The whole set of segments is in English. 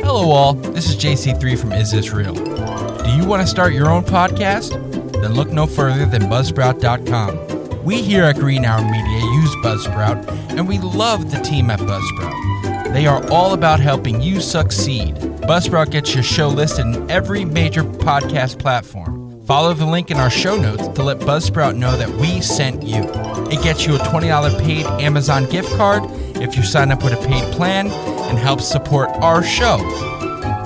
Hello all, this is JC3 from Is This Real? Do you want to start your own podcast? Then look no further than Buzzsprout.com. We here at Green Hour Media use Buzzsprout, and we love the team at Buzzsprout. They are all about helping you succeed. Buzzsprout gets your show listed in every major podcast platform. Follow the link in our show notes to let Buzzsprout know that we sent you. It gets you a $20 paid Amazon gift card if you sign up with a paid plan and helps support our show.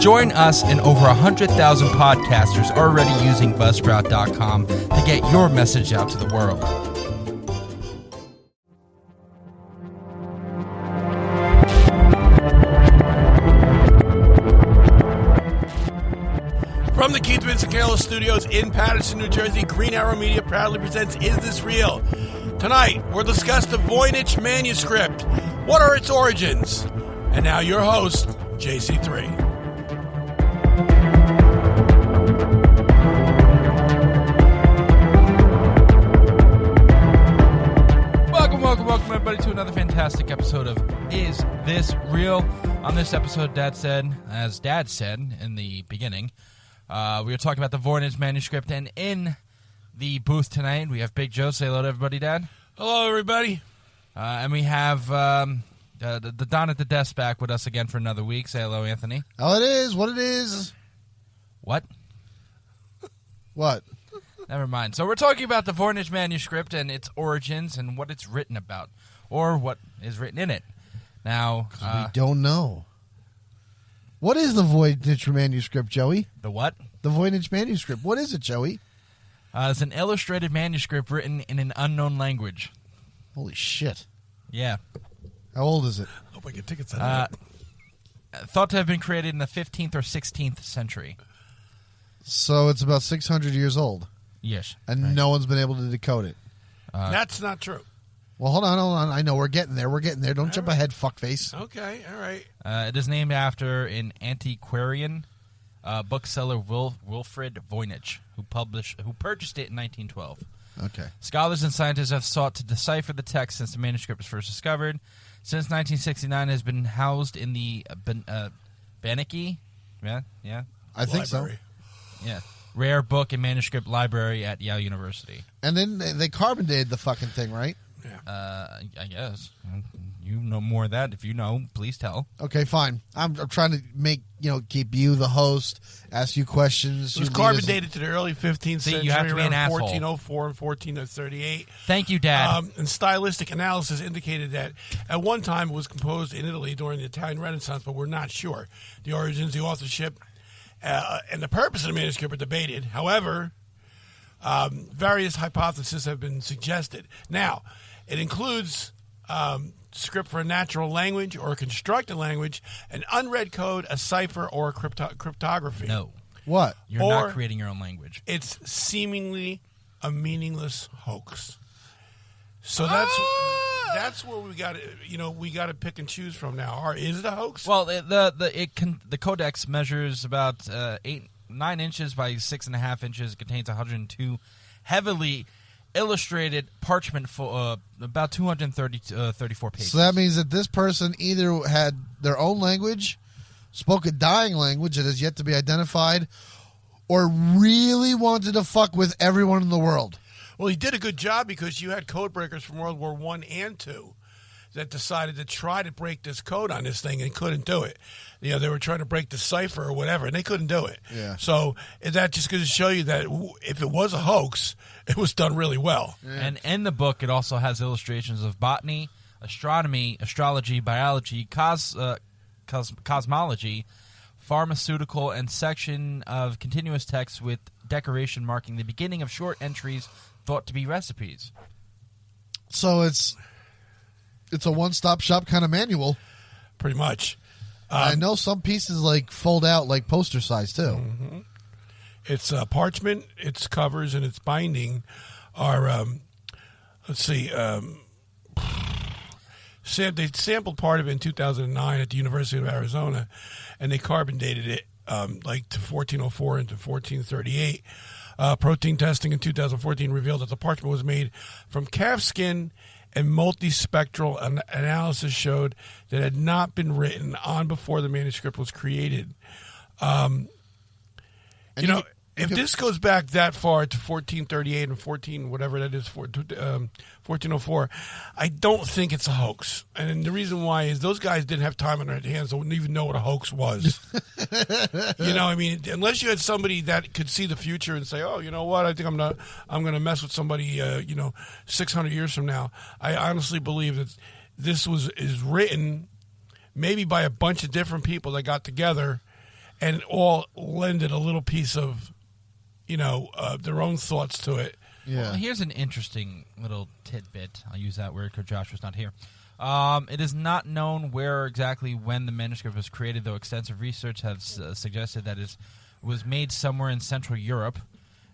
Join us and over 100,000 podcasters already using Buzzsprout.com to get your message out to the world. From the Keith Vincent Carroll Studios in Paterson, New Jersey, Green Arrow Media proudly presents Is This Real? Tonight, we'll discuss the Voynich Manuscript. What are its origins? And now your host, JC3. Welcome everybody to another fantastic episode of Is This Real? On this episode, as Dad said in the beginning, we were talking about the Voynich Manuscript, and in the booth tonight, we have Big Joe. Say hello to everybody, Dad. Hello, everybody. And we have the Don at the desk back with us again for another week. Say hello, Anthony. Oh, it is what it is. What? What? Never mind. So we're talking about the Voynich Manuscript and its origins and what it's written about, or what is written in it. Now, we don't know. What is the Voynich Manuscript, Joey? The what? The Voynich Manuscript. What is it, Joey? It's an illustrated manuscript written in an unknown language. Holy shit. Yeah. How old is it? Hope I get tickets on that. Thought to have been created in the 15th or 16th century. So it's about 600 years old. Yes. And right. No one's been able to decode it. That's not true. Well, hold on. I know we're getting there. Don't jump ahead, fuckface. Okay, all right. It is named after an antiquarian bookseller, Wilfrid Voynich, who purchased it in 1912. Okay. Scholars and scientists have sought to decipher the text since the manuscript was first discovered. Since 1969, it has been housed in the Voynich, yeah, I think Library. so. Yeah, rare book and manuscript library at Yale University. And then they carbon dated the fucking thing, right? Yeah. I guess you know more of that. If you know, please tell. Okay, fine. I'm trying to keep you the host, ask you questions. It was carbon dated to the early 15th century, you have to be an around asshole. 1404 and 1438. Thank you, Dad. And stylistic analysis indicated that at one time it was composed in Italy during the Italian Renaissance, but we're not sure. The origins, the authorship, and the purpose of the manuscript are debated. However, various hypotheses have been suggested. Now, it includes script for a natural language or a constructed language, an unread code, a cipher, or a cryptography. No. What? You're not creating your own language. It's seemingly a meaningless hoax. So that's where we got to pick and choose from now. Is it a hoax? Well, the codex measures about 9 inches by 6.5 inches. It contains 102 heavily illustrated parchment for about 234 pages. So that means that this person either had their own language, spoke a dying language that has yet to be identified, or really wanted to fuck with everyone in the world. Well, he did a good job because you had code breakers from World War I and II that decided to try to break this code on this thing and couldn't do it. They were trying to break the cipher or whatever, and they couldn't do it. Yeah. So that just goes to show you that if it was a hoax, it was done really well. Yeah. And in the book, it also has illustrations of botany, astronomy, astrology, biology, cosmology, pharmaceutical, and section of continuous text with decoration marking the beginning of short entries thought to be recipes. So it's a one-stop shop kind of manual. Pretty much. I know some pieces fold out like poster size too. Mm-hmm. It's parchment, its covers, and its binding are, they sampled part of it in 2009 at the University of Arizona, and they carbon dated it to 1404 into 1438. Protein testing in 2014 revealed that the parchment was made from calf skin and multispectral analysis showed that it had not been written on before the manuscript was created. If this goes back that far to 1438 and 1404, I don't think it's a hoax. And the reason why is those guys didn't have time on their hands, so wouldn't even know what a hoax was. Unless you had somebody that could see the future and say, oh, you know what, I think I'm going to mess with somebody, 600 years from now. I honestly believe that this is written maybe by a bunch of different people that got together and all lended a little piece of their own thoughts to it. Yeah. Well, here's an interesting little tidbit. I'll use that word because Josh was not here. It is not known where exactly when the manuscript was created, though extensive research has suggested that it was made somewhere in Central Europe,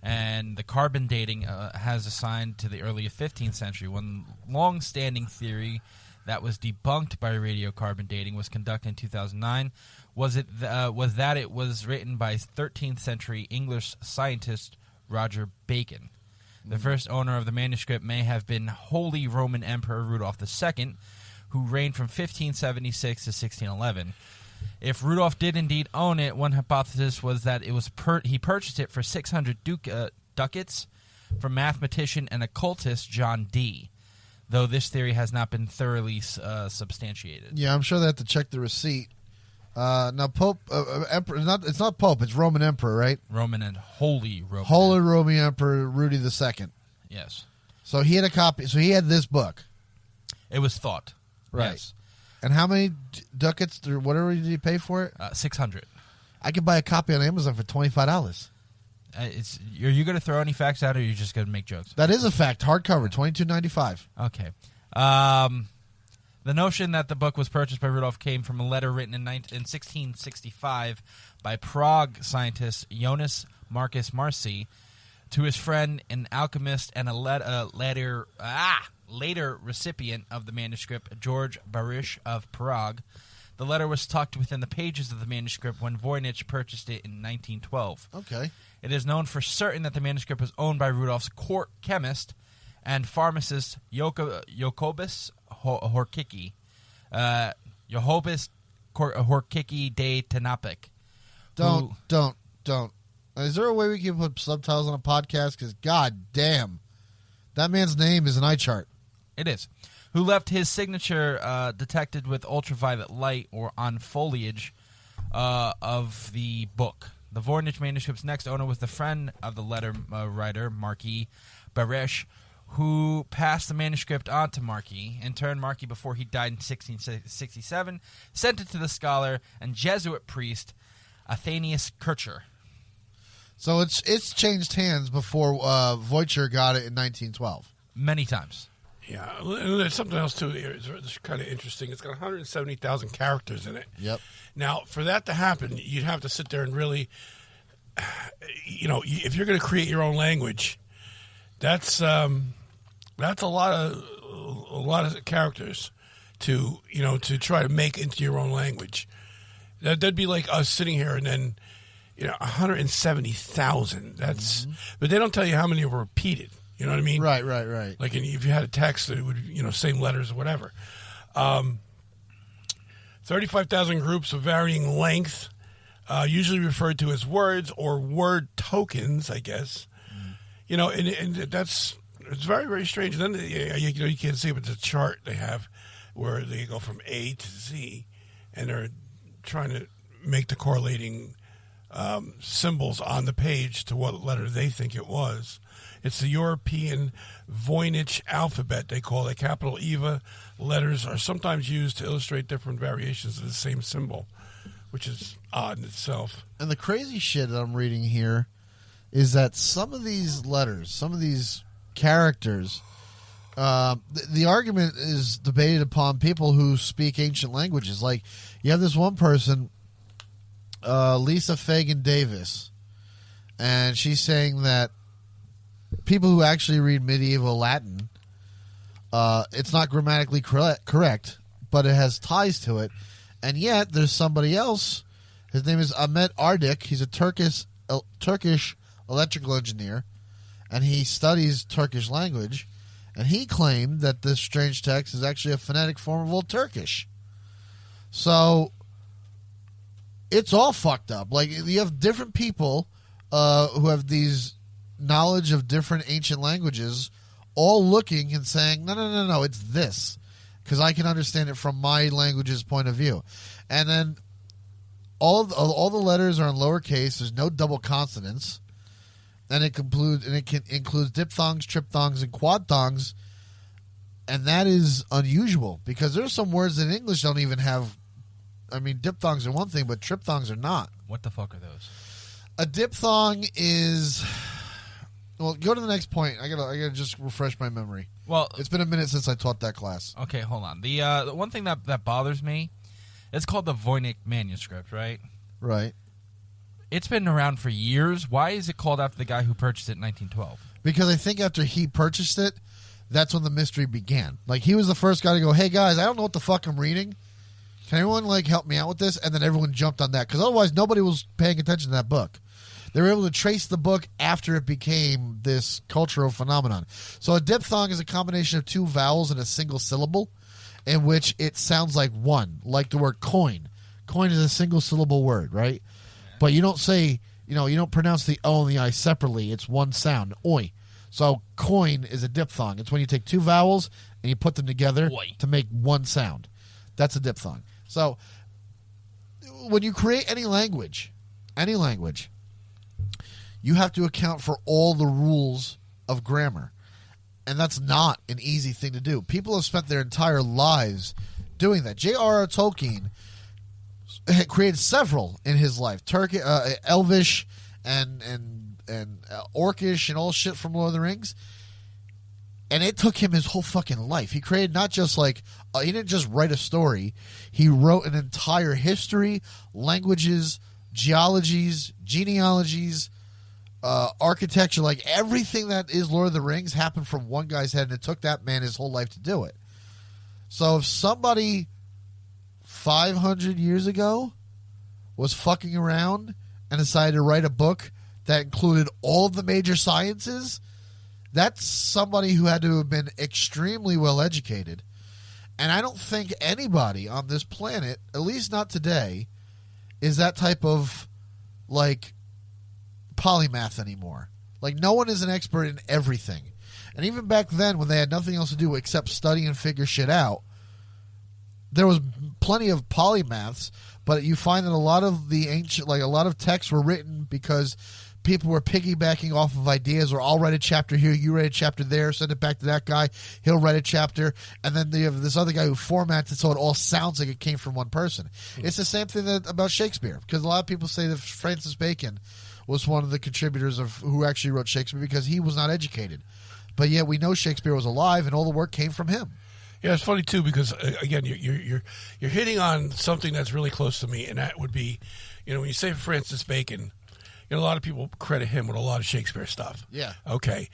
and the carbon dating has assigned to the early 15th century. One long-standing theory that was debunked by radiocarbon dating was conducted in 2009. Was that it was written by 13th century English scientist Roger Bacon. The first owner of the manuscript may have been Holy Roman Emperor Rudolph II, who reigned from 1576 to 1611. If Rudolph did indeed own it, one hypothesis was that it was he purchased it for 600 ducats from mathematician and occultist John Dee, though this theory has not been thoroughly substantiated. Yeah, I'm sure they have to check the receipt. Now, Pope, Emperor, it's not Pope, it's Roman Emperor, right? Roman and Holy Roman. Holy Roman Emperor Rudy II. Yes. So he had a copy, so he had this book. It was thought. Right. Yes. And how many ducats or whatever did he pay for it? 600. I could buy a copy on Amazon for $25. Are you going to throw any facts out, or are you just going to make jokes? That is a fact. Hardcover, $22.95. Okay. The notion that the book was purchased by Rudolph came from a letter written in 1665 by Prague scientist Jonas Marcus Marci to his friend, an alchemist, and a later recipient of the manuscript, George Barish of Prague. The letter was tucked within the pages of the manuscript when Voynich purchased it in 1912. Okay. It is known for certain that the manuscript was owned by Rudolph's court chemist and pharmacist Jokobus Horkicki. Jokobus Horkicki de Tenapik. Don't. Is there a way we can put subtitles on a podcast? Because, god damn, that man's name is an eye chart. It is. Who left his signature detected with ultraviolet light or on foliage of the book. The Voynich Manuscript's next owner was the friend of the letter writer, Marquis Barish, who passed the manuscript on to Marquis. In turn, Marquis, before he died in 1667, sent it to the scholar and Jesuit priest Athenius Kircher. So it's changed hands before Voynich got it in 1912. Many times. Yeah, and there's something else too. It's kind of interesting. It's got 170,000 characters in it. Yep. Now, for that to happen, you'd have to sit there and really, if you're going to create your own language, that's a lot of characters to try to make into your own language. That'd be like us sitting here and then 170,000. That's but they don't tell you how many were repeated. You know what I mean? Right. Like if you had a text, it would same letters or whatever. 35,000 groups of varying length, usually referred to as words or word tokens, I guess. And it's very, very strange. And then you can't see it, but the chart they have where they go from A to Z, and they're trying to make the correlating symbols on the page to what letter they think it was. It's the European Voynich alphabet, they call it. Capital EVA letters are sometimes used to illustrate different variations of the same symbol, which is odd in itself. And the crazy shit that I'm reading here is that some of these letters, some of these characters, the argument is debated upon people who speak ancient languages. Like, you have this one person, Lisa Fagan Davis, and she's saying that people who actually read medieval Latin, it's not grammatically correct, but it has ties to it. And yet, there's somebody else. His name is Ahmet Ardik. He's a Turkish electrical engineer, and he studies Turkish language. And he claimed that this strange text is actually a phonetic form of Old Turkish. So it's all fucked up. Like, you have different people who have these knowledge of different ancient languages all looking and saying, no, it's this, because I can understand it from my language's point of view. And then all the letters are in lowercase. There's no double consonants. And it includes diphthongs, triphthongs, and quadthongs. And that is unusual, because there's some words that in English don't even have. I mean, diphthongs are one thing, but triphthongs are not. What the fuck are those? A diphthong is... Well, go to the next point. I gotta just refresh my memory. Well, it's been a minute since I taught that class. Okay, hold on. The one thing that bothers me, it's called the Voynich Manuscript, right? Right. It's been around for years. Why is it called after the guy who purchased it in 1912? Because I think after he purchased it, that's when the mystery began. Like, he was the first guy to go, hey, guys, I don't know what the fuck I'm reading. Can anyone, help me out with this? And then everyone jumped on that, because otherwise nobody was paying attention to that book. They were able to trace the book after it became this cultural phenomenon. So a diphthong is a combination of two vowels in a single syllable, in which it sounds like one, like the word coin. Coin is a single syllable word, right? But you don't say, you don't pronounce the O and the I separately. It's one sound, oi. So coin is a diphthong. It's when you take two vowels and you put them together to make one sound. That's a diphthong. So when you create any language, you have to account for all the rules of grammar. And that's not an easy thing to do. People have spent their entire lives doing that. J.R.R. Tolkien had created several in his life. Elvish and Orcish and all shit from Lord of the Rings. And it took him his whole fucking life. He created not just he didn't just write a story. He wrote an entire history, languages, geologies, genealogies, architecture. Like, everything that is Lord of the Rings happened from one guy's head, and it took that man his whole life to do it. So if somebody 500 years ago was fucking around and decided to write a book that included all of the major sciences, that's somebody who had to have been extremely well educated. And I don't think anybody on this planet, at least not today, is that type of polymath anymore. Like, no one is an expert in everything. And even back then, when they had nothing else to do except study and figure shit out, there was plenty of polymaths, but you find that a lot of the ancient, a lot of texts were written because people were piggybacking off of ideas, or I'll write a chapter here, you write a chapter there, send it back to that guy, he'll write a chapter, and then you have this other guy who formats it so it all sounds like it came from one person. It's the same thing about Shakespeare, because a lot of people say that Francis Bacon was one of the contributors of who actually wrote Shakespeare, because he was not educated. But yet we know Shakespeare was alive, and all the work came from him. Yeah, it's funny too, because again, you're hitting on something that's really close to me, and that would be, when you say Francis Bacon, a lot of people credit him with a lot of Shakespeare stuff. Yeah. Okay,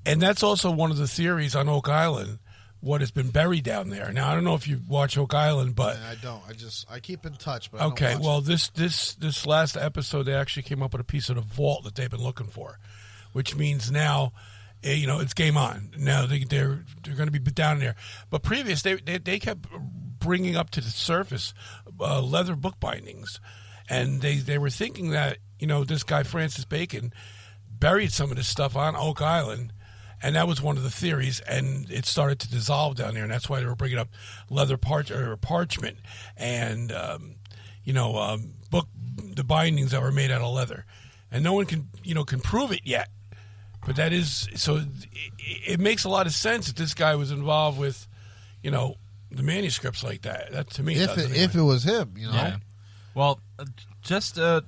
and that's also one of the theories on Oak Island, what has been buried down there. Now, I don't know if you watch Oak Island, but I don't. I keep in touch. But okay, I don't well, watch this last episode, they actually came up with a piece of the vault that they've been looking for, which means now, it's game on. Now they're going to be down there. But previous, they kept bringing up to the surface leather book bindings, and they were thinking that this guy Francis Bacon buried some of this stuff on Oak Island, and that was one of the theories. And it started to dissolve down there, and that's why they were bringing up leather parchment and the bindings that were made out of leather, and no one can prove it yet. But that is, so it makes a lot of sense that this guy was involved with, the manuscripts like that. That to me, if it was him, Yeah. Well, just to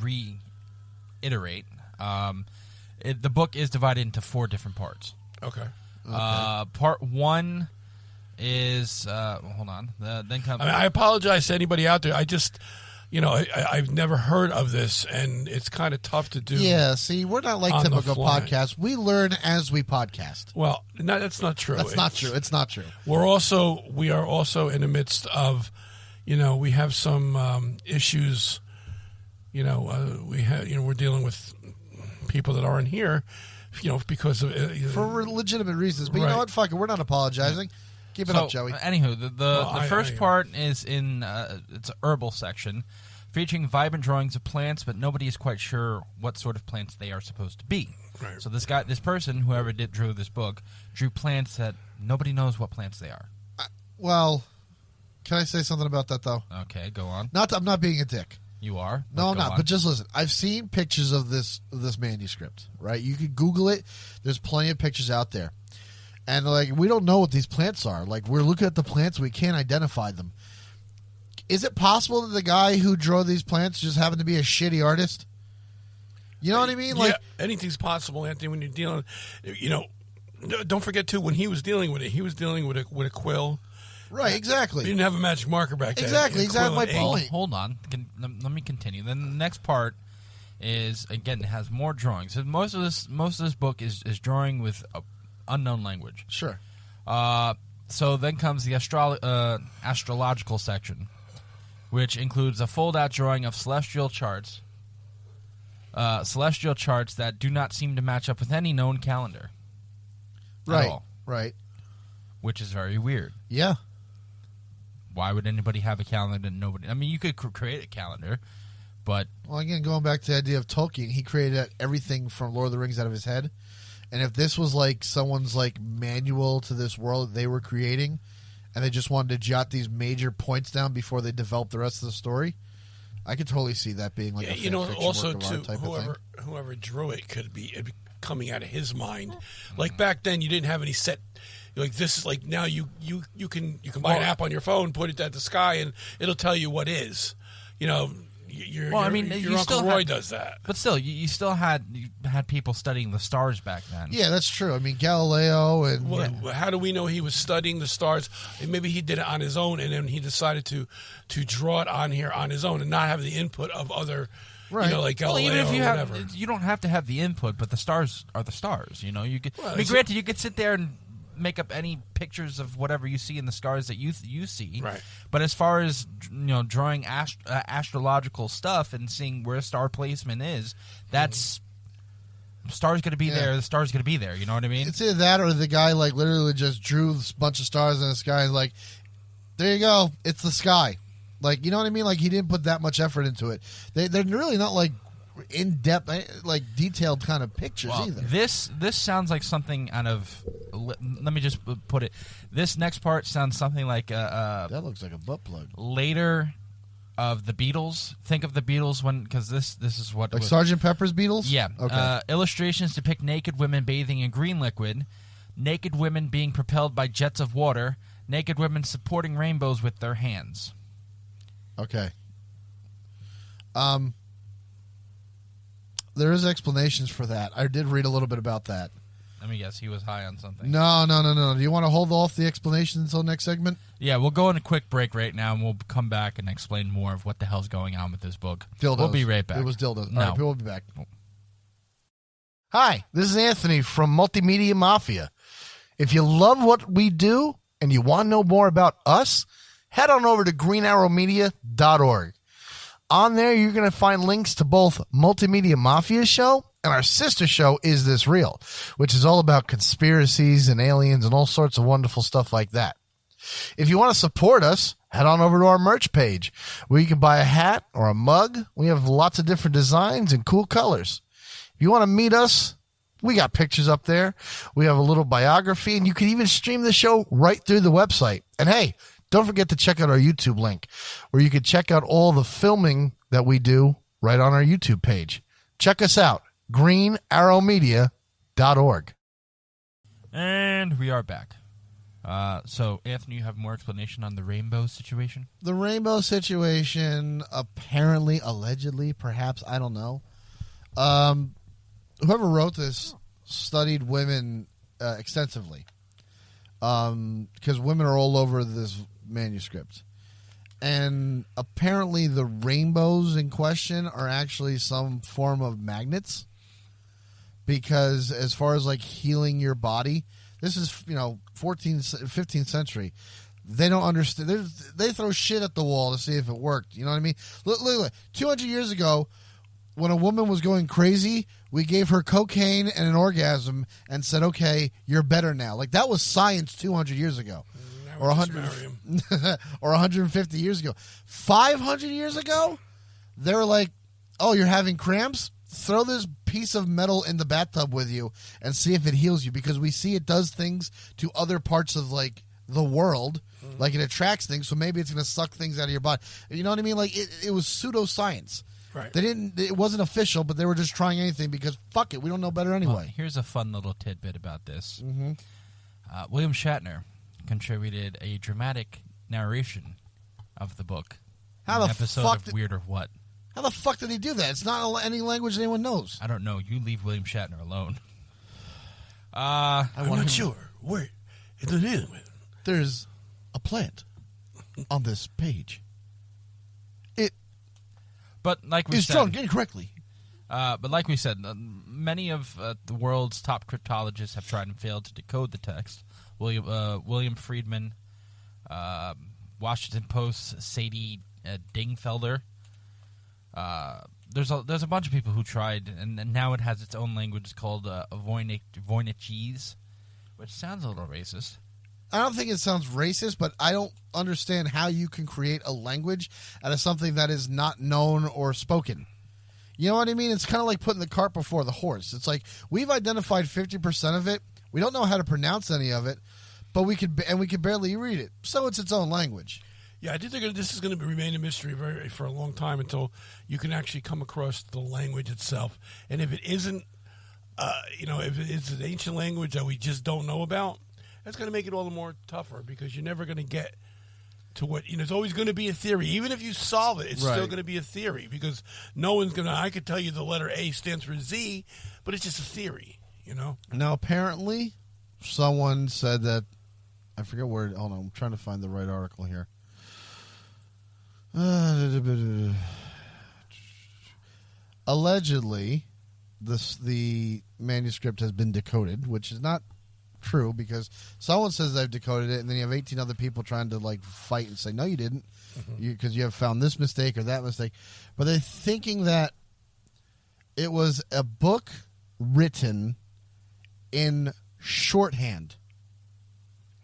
reiterate, the book is divided into 4 different parts. Okay. Part 1 is hold on. Then comes. I apologize to anybody out there. I just. I've never heard of this, and it's kind of tough to do. Yeah, see, we're not like typical podcasts. We learn as we podcast. Well, no, that's not true. That's not true. It's not true. We are also in the midst of, we have some issues. We're dealing with people that aren't here because of for legitimate reasons. But you Right. know what? Fuck it. We're not apologizing. Keep it up, Joey. Anywho, the first part is in it's an herbal section, featuring vibrant drawings of plants, but nobody is quite sure what sort of plants they are supposed to be. Right. So this person, whoever drew this book, drew plants that nobody knows what plants they are. Well, can I say something about that though? Okay, go on. I'm not being a dick. You are? No, I'm Go not. on. But just listen. I've seen pictures of this manuscript. Right? You can Google it. There's plenty of pictures out there, and like we don't know what these plants are. Like we're looking at the plants, we can't identify them. Is it possible that the guy who drew these plants just happened to be a shitty artist? You know what I mean? Like anything's possible, Anthony. When you're dealing, don't forget too. When he was dealing with it, he was dealing with a quill. right? Exactly. He didn't have a magic marker back then. Exactly. A quill My and ink. point. Hold on. Let me continue. Then the next part is, again, it has more drawings. So most of this book is drawing with unknown language. Sure. So then comes the astrological section, which includes a fold-out drawing of celestial charts that do not seem to match up with any known calendar. Right. At all, Right. which is very weird. Yeah. Why would anybody have a calendar that nobody... I mean, you could create a calendar, but... Well, again, going back to the idea of Tolkien, he created everything from Lord of the Rings out of his head. And if this was like someone's like manual to this world that they were creating, and they just wanted to jot these major points down before they developed the rest of the story, I could totally see that being like a fan fiction also work of art too, type of thing. whoever drew it could be coming out of his mind. Like back then, you didn't have any set. Like this is like now you can buy an app on your phone, put it at the sky, and it'll tell you what is. Your Uncle Roy does that. But still, you still had people studying the stars back then. Yeah, that's true. I mean, Galileo and... Well, how do we know he was studying the stars? And maybe he did it on his own, and then he decided to draw it on here on his own and not have the input of other, Right. Like Galileo even if you or whatever. you don't have to have the input, but the stars are the stars. You could. Well, I mean, granted, you could sit there and make up any pictures of whatever you see in the stars that you see. Right. But as far as drawing astrological stuff and seeing where star placement is, that's star's going to be there. The star's going to be there. You know what I mean? It's either that or the guy like literally just drew a bunch of stars in the sky and like, there you go, it's the sky. Like, you know what I mean? Like, he didn't put that much effort into it. They're really not like in-depth, like detailed kind of pictures either. This sounds like something out of. Let me just put it. This next part sounds something like That looks like a butt plug. later of the Beatles. Think of the Beatles because this is what Like Sgt. Pepper's Beatles? Yeah. Okay. Illustrations depict naked women bathing in green liquid, naked women being propelled by jets of water, naked women supporting rainbows with their hands. Okay. There is explanations for that. I did read a little bit about that. Let me guess, he was high on something. No. Do you want to hold off the explanations until next segment? Yeah, we'll go on a quick break right now, and we'll come back and explain more of what the hell's going on with this book. Dildos. We'll be right back. It was dildos. No. All right, we'll be back. Hi, this is Anthony from Multimedia Mafia. If you love what we do and you want to know more about us, head on over to greenarrowmedia.org. On there, you're going to find links to both Multimedia Mafia show and our sister show, Is This Real?, which is all about conspiracies and aliens and all sorts of wonderful stuff like that. If you want to support us, head on over to our merch page where you can buy a hat or a mug. We have lots of different designs and cool colors. If you want to meet us, we got pictures up there. We have a little biography, and you can even stream the show right through the website. And hey, don't forget to check out our YouTube link where you can check out all the filming that we do right on our YouTube page. Check us out, greenarrowmedia.org. And we are back. So, Anthony, you have more explanation on the rainbow situation? The rainbow situation, apparently, allegedly, perhaps, I don't know. Whoever wrote this studied women extensively because women are all over this manuscript. And apparently the rainbows in question are actually some form of magnets because as far as like healing your body, this is, 15th century. They don't understand. They throw shit at the wall to see if it worked. You know what I mean? Look, 200 years ago, when a woman was going crazy, we gave her cocaine and an orgasm and said, okay, you're better now. Like, that was science 200 years ago. Or 100, or 150 years ago. 500 years ago, they were like, oh, you're having cramps? Throw this piece of metal in the bathtub with you and see if it heals you, because we see it does things to other parts of, like, the world. Like, it attracts things, so maybe it's going to suck things out of your body. You know what I mean? Like, it was pseudoscience. Right. It wasn't official, but they were just trying anything because, fuck it, we don't know better anyway. Well, here's a fun little tidbit about this. William Shatner contributed a dramatic narration of the book. How the episode fuck of Weird or What? How the fuck did he do that? It's not any language anyone knows. I don't know. You leave William Shatner alone. I'm not sure. Wait, it's an alien. There's a plant on this page. But like we It's said, drawn incorrectly. but like we said, many of the world's top cryptologists have tried and failed to decode the text. William Friedman, Washington Post's Sadie Dingfelder. There's a bunch of people who tried, and now it has its own language. It's called Voynichese, which sounds a little racist. I don't think it sounds racist, but I don't understand how you can create a language out of something that is not known or spoken. You know what I mean? It's kind of like putting the cart before the horse. It's like, we've identified 50% of it. We don't know how to pronounce any of it, but we could barely read it. So it's its own language. Yeah, I think this is going to remain a mystery for a long time until you can actually come across the language itself. And if it isn't, if it's an ancient language that we just don't know about, that's going to make it all the more tougher, because you're never going to get to what, it's always going to be a theory. Even if you solve it, it's still going to be a theory, because no one's going to, I could tell you the letter A stands for Z, but it's just a theory, Now, apparently, someone said that, I forget where, hold on, I'm trying to find the right article here. Allegedly, the manuscript has been decoded, which is not true, because someone says they've decoded it, and then you have 18 other people trying to like fight and say, no, you didn't, because you have found this mistake or that mistake. But they're thinking that it was a book written in shorthand.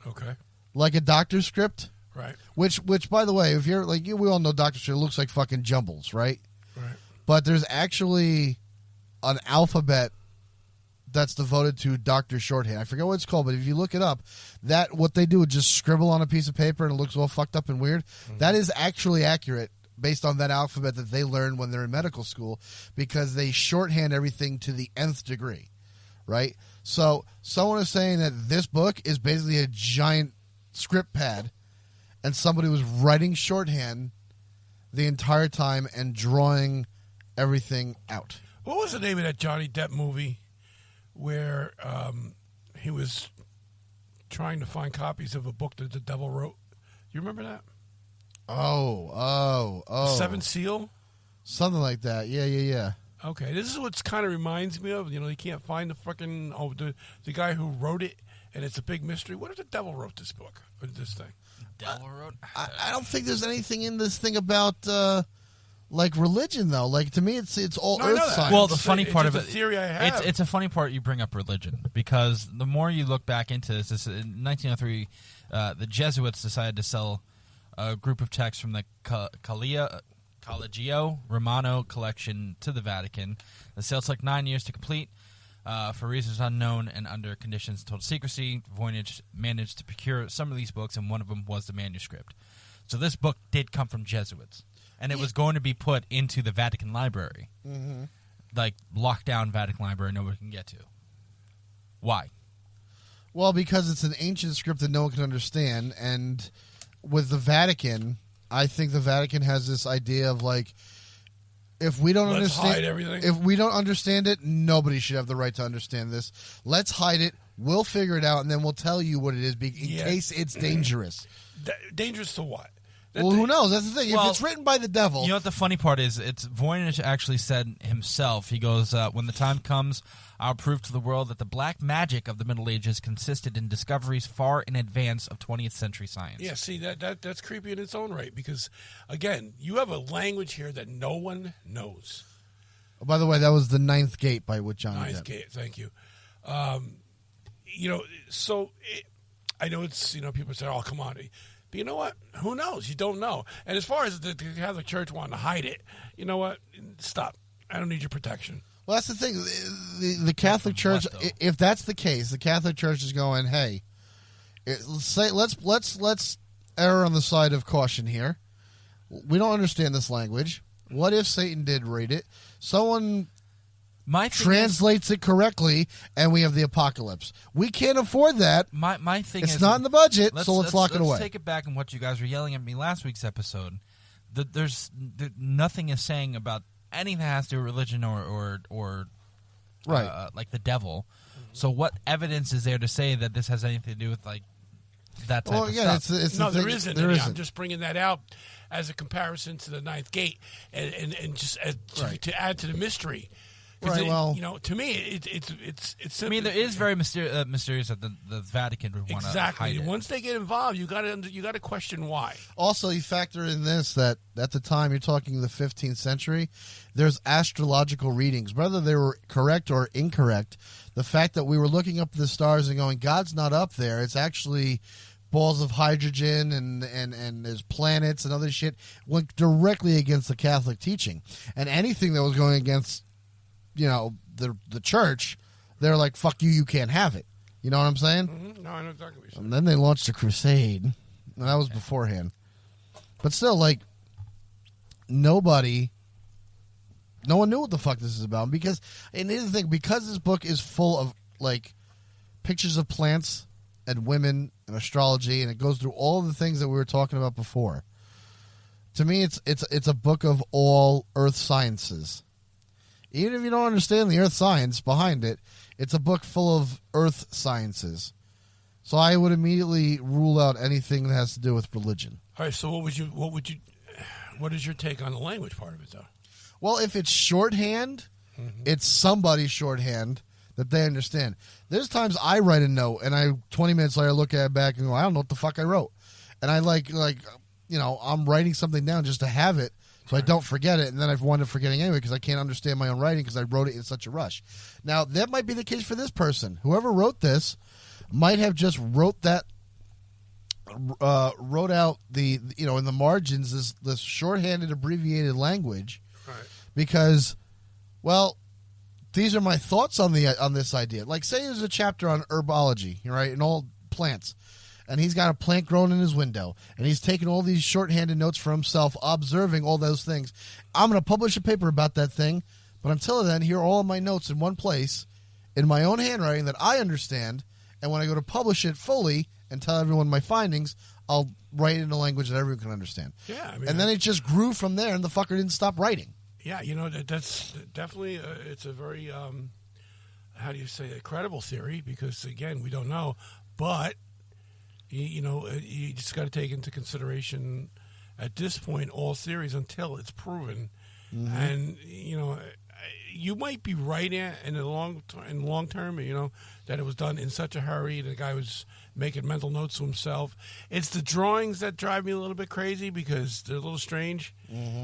Okay. Like a doctor's script. Right. Which, by the way, if you're like, we all know doctor's script, it looks like fucking jumbles, right? Right. But there's actually an alphabet that's devoted to doctor shorthand. I forget what it's called, but if you look it up, what they do is just scribble on a piece of paper and it looks all fucked up and weird. That is actually accurate based on that alphabet that they learned when they're in medical school, because they shorthand everything to the nth degree, right? So someone is saying that this book is basically a giant script pad, and somebody was writing shorthand the entire time and drawing everything out. What was the name of that Johnny Depp movie where he was trying to find copies of a book that the devil wrote? You remember that? Oh. The Seventh Seal? Something like that. Yeah. Okay, this is what kind of reminds me of. They can't find the fucking the guy who wrote it, and it's a big mystery. What if the devil wrote this book or this thing? Devil wrote? I don't think there's anything in this thing about like religion, though. Like, to me, it's all earth science. Well, the funny part of it, a theory I have. It's a funny part you bring up religion, because the more you look back into this in 1903, the Jesuits decided to sell a group of texts from the Collegio Romano collection to the Vatican. The sale took 9 years to complete. For reasons unknown and under conditions of total secrecy, Voynich managed to procure some of these books, and one of them was the manuscript. So this book did come from Jesuits, and it was going to be put into the Vatican Library. Like, lockdown Vatican Library nobody can get to. Why? Well, because it's an ancient script that no one can understand, and with the Vatican, I think the Vatican has this idea of, like, if we don't hide everything. If we don't understand it, nobody should have the right to understand this. Let's hide it. We'll figure it out, and then we'll tell you what it is in case it's dangerous. Dangerous to what? Well, who knows? That's the thing. Well, if it's written by the devil... You know what the funny part is? It's Voynich actually said himself. He goes, when the time comes, I'll prove to the world that the black magic of the Middle Ages consisted in discoveries far in advance of 20th century science. Yeah, see, that's creepy in its own right, because, again, you have a language here that no one knows. Oh, by the way, that was The Ninth Gate by with Johnny Ninth Depp. Gate, thank you. I know it's, people say, oh, come on. But you know what? Who knows? You don't know. And as far as the Catholic Church wanting to hide it, you know what? Stop. I don't need your protection. Well, that's the thing. The Catholic Church, if that's the case, the Catholic Church is going, hey, let's err on the side of caution here. We don't understand this language. What if Satan did read it? Someone translates it correctly, and we have the apocalypse. We can't afford that. My thing it's is, not in the budget, so let's lock it away. Let's take it back on what you guys were yelling at me last week's episode. There's nothing is saying about anything that has to do with religion or right, like the devil. So what evidence is there to say that this has anything to do with like that type of stuff? No, there isn't. I'm just bringing that out as a comparison to the Ninth Gate, and just to add to the mystery. Right. To me, it's. I mean, there is very mysterious that the Vatican would want to hide it. Once they get involved, you got to question why. Also, you factor in this that at the time you're talking the 15th century, there's astrological readings, whether they were correct or incorrect. The fact that we were looking up at the stars and going, God's not up there. It's actually balls of hydrogen and there's planets and other shit went directly against the Catholic teaching, and anything that was going against the church, they're like, fuck you can't have it. You know what I'm saying? Mm-hmm. No, I know exactly what you're saying. And then they launched a crusade. And that was beforehand. But still, like, no one knew what the fuck this is about. And here's the thing, because this book is full of, like, pictures of plants and women and astrology, and it goes through all the things that we were talking about before, to me, it's a book of all earth sciences. Even if you don't understand the earth science behind it, it's a book full of earth sciences. So I would immediately rule out anything that has to do with religion. All right, so what is your take on the language part of it, though? Well, if it's shorthand, it's somebody's shorthand that they understand. There's times I write a note, and 20 minutes later I look at it back and go, I don't know what the fuck I wrote. And I I'm writing something down just to have it, so I don't forget it, and then I've wound up forgetting anyway because I can't understand my own writing because I wrote it in such a rush. Now, that might be the case for this person. Whoever wrote this might have just wrote out the in the margins this shorthanded, abbreviated language, right? Because, well, these are my thoughts on this idea. Like, say there's a chapter on herbology, right, and all plants. And he's got a plant growing in his window, and he's taking all these shorthanded notes for himself, observing all those things. I'm going to publish a paper about that thing, but until then, here are all of my notes in one place, in my own handwriting that I understand, and when I go to publish it fully and tell everyone my findings, I'll write it in a language that everyone can understand. Yeah, and then it just grew from there, and the fucker didn't stop writing. Yeah, that's definitely, it's a very, how do you say, a credible theory, because, again, we don't know, but... You just got to take into consideration at this point all theories until it's proven, and you might be right in the long term. That it was done in such a hurry. The guy was making mental notes to himself. It's the drawings that drive me a little bit crazy because they're a little strange.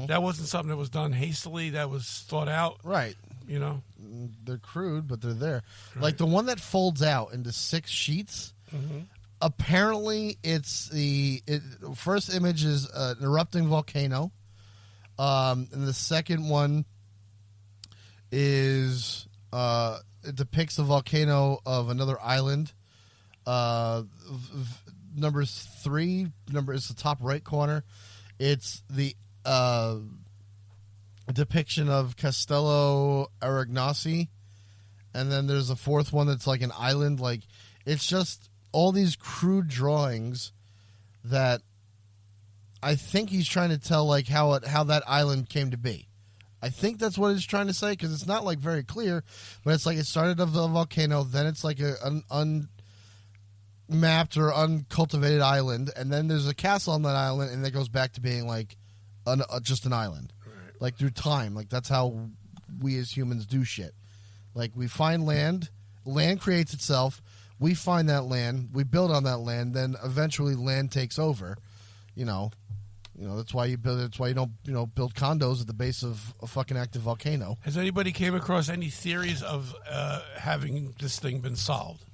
That wasn't something that was done hastily. That was thought out. Right. They're crude, but they're there. Right. Like the one that folds out into 6 sheets. Apparently, it's the first image is an erupting volcano, and the second one is it depicts the volcano of another island. Number 3 is the top right corner. It's the depiction of Castello Aragonese, and then there's a 4th one that's like an island. Like, it's just all these crude drawings that I think he's trying to tell, like, how that island came to be. I think that's what he's trying to say, because it's not, like, very clear, but it's like it started of the volcano, then it's like an unmapped or uncultivated island, and then there's a castle on that island, and that goes back to being, like, just an island. Right. Like, through time. Like, that's how we as humans do shit. Like, we find land creates itself, we find that land, we build on that land, then eventually land takes over, That's why you build. That's why you don't build condos at the base of a fucking active volcano. Has anybody came across any theories of having this thing been solved?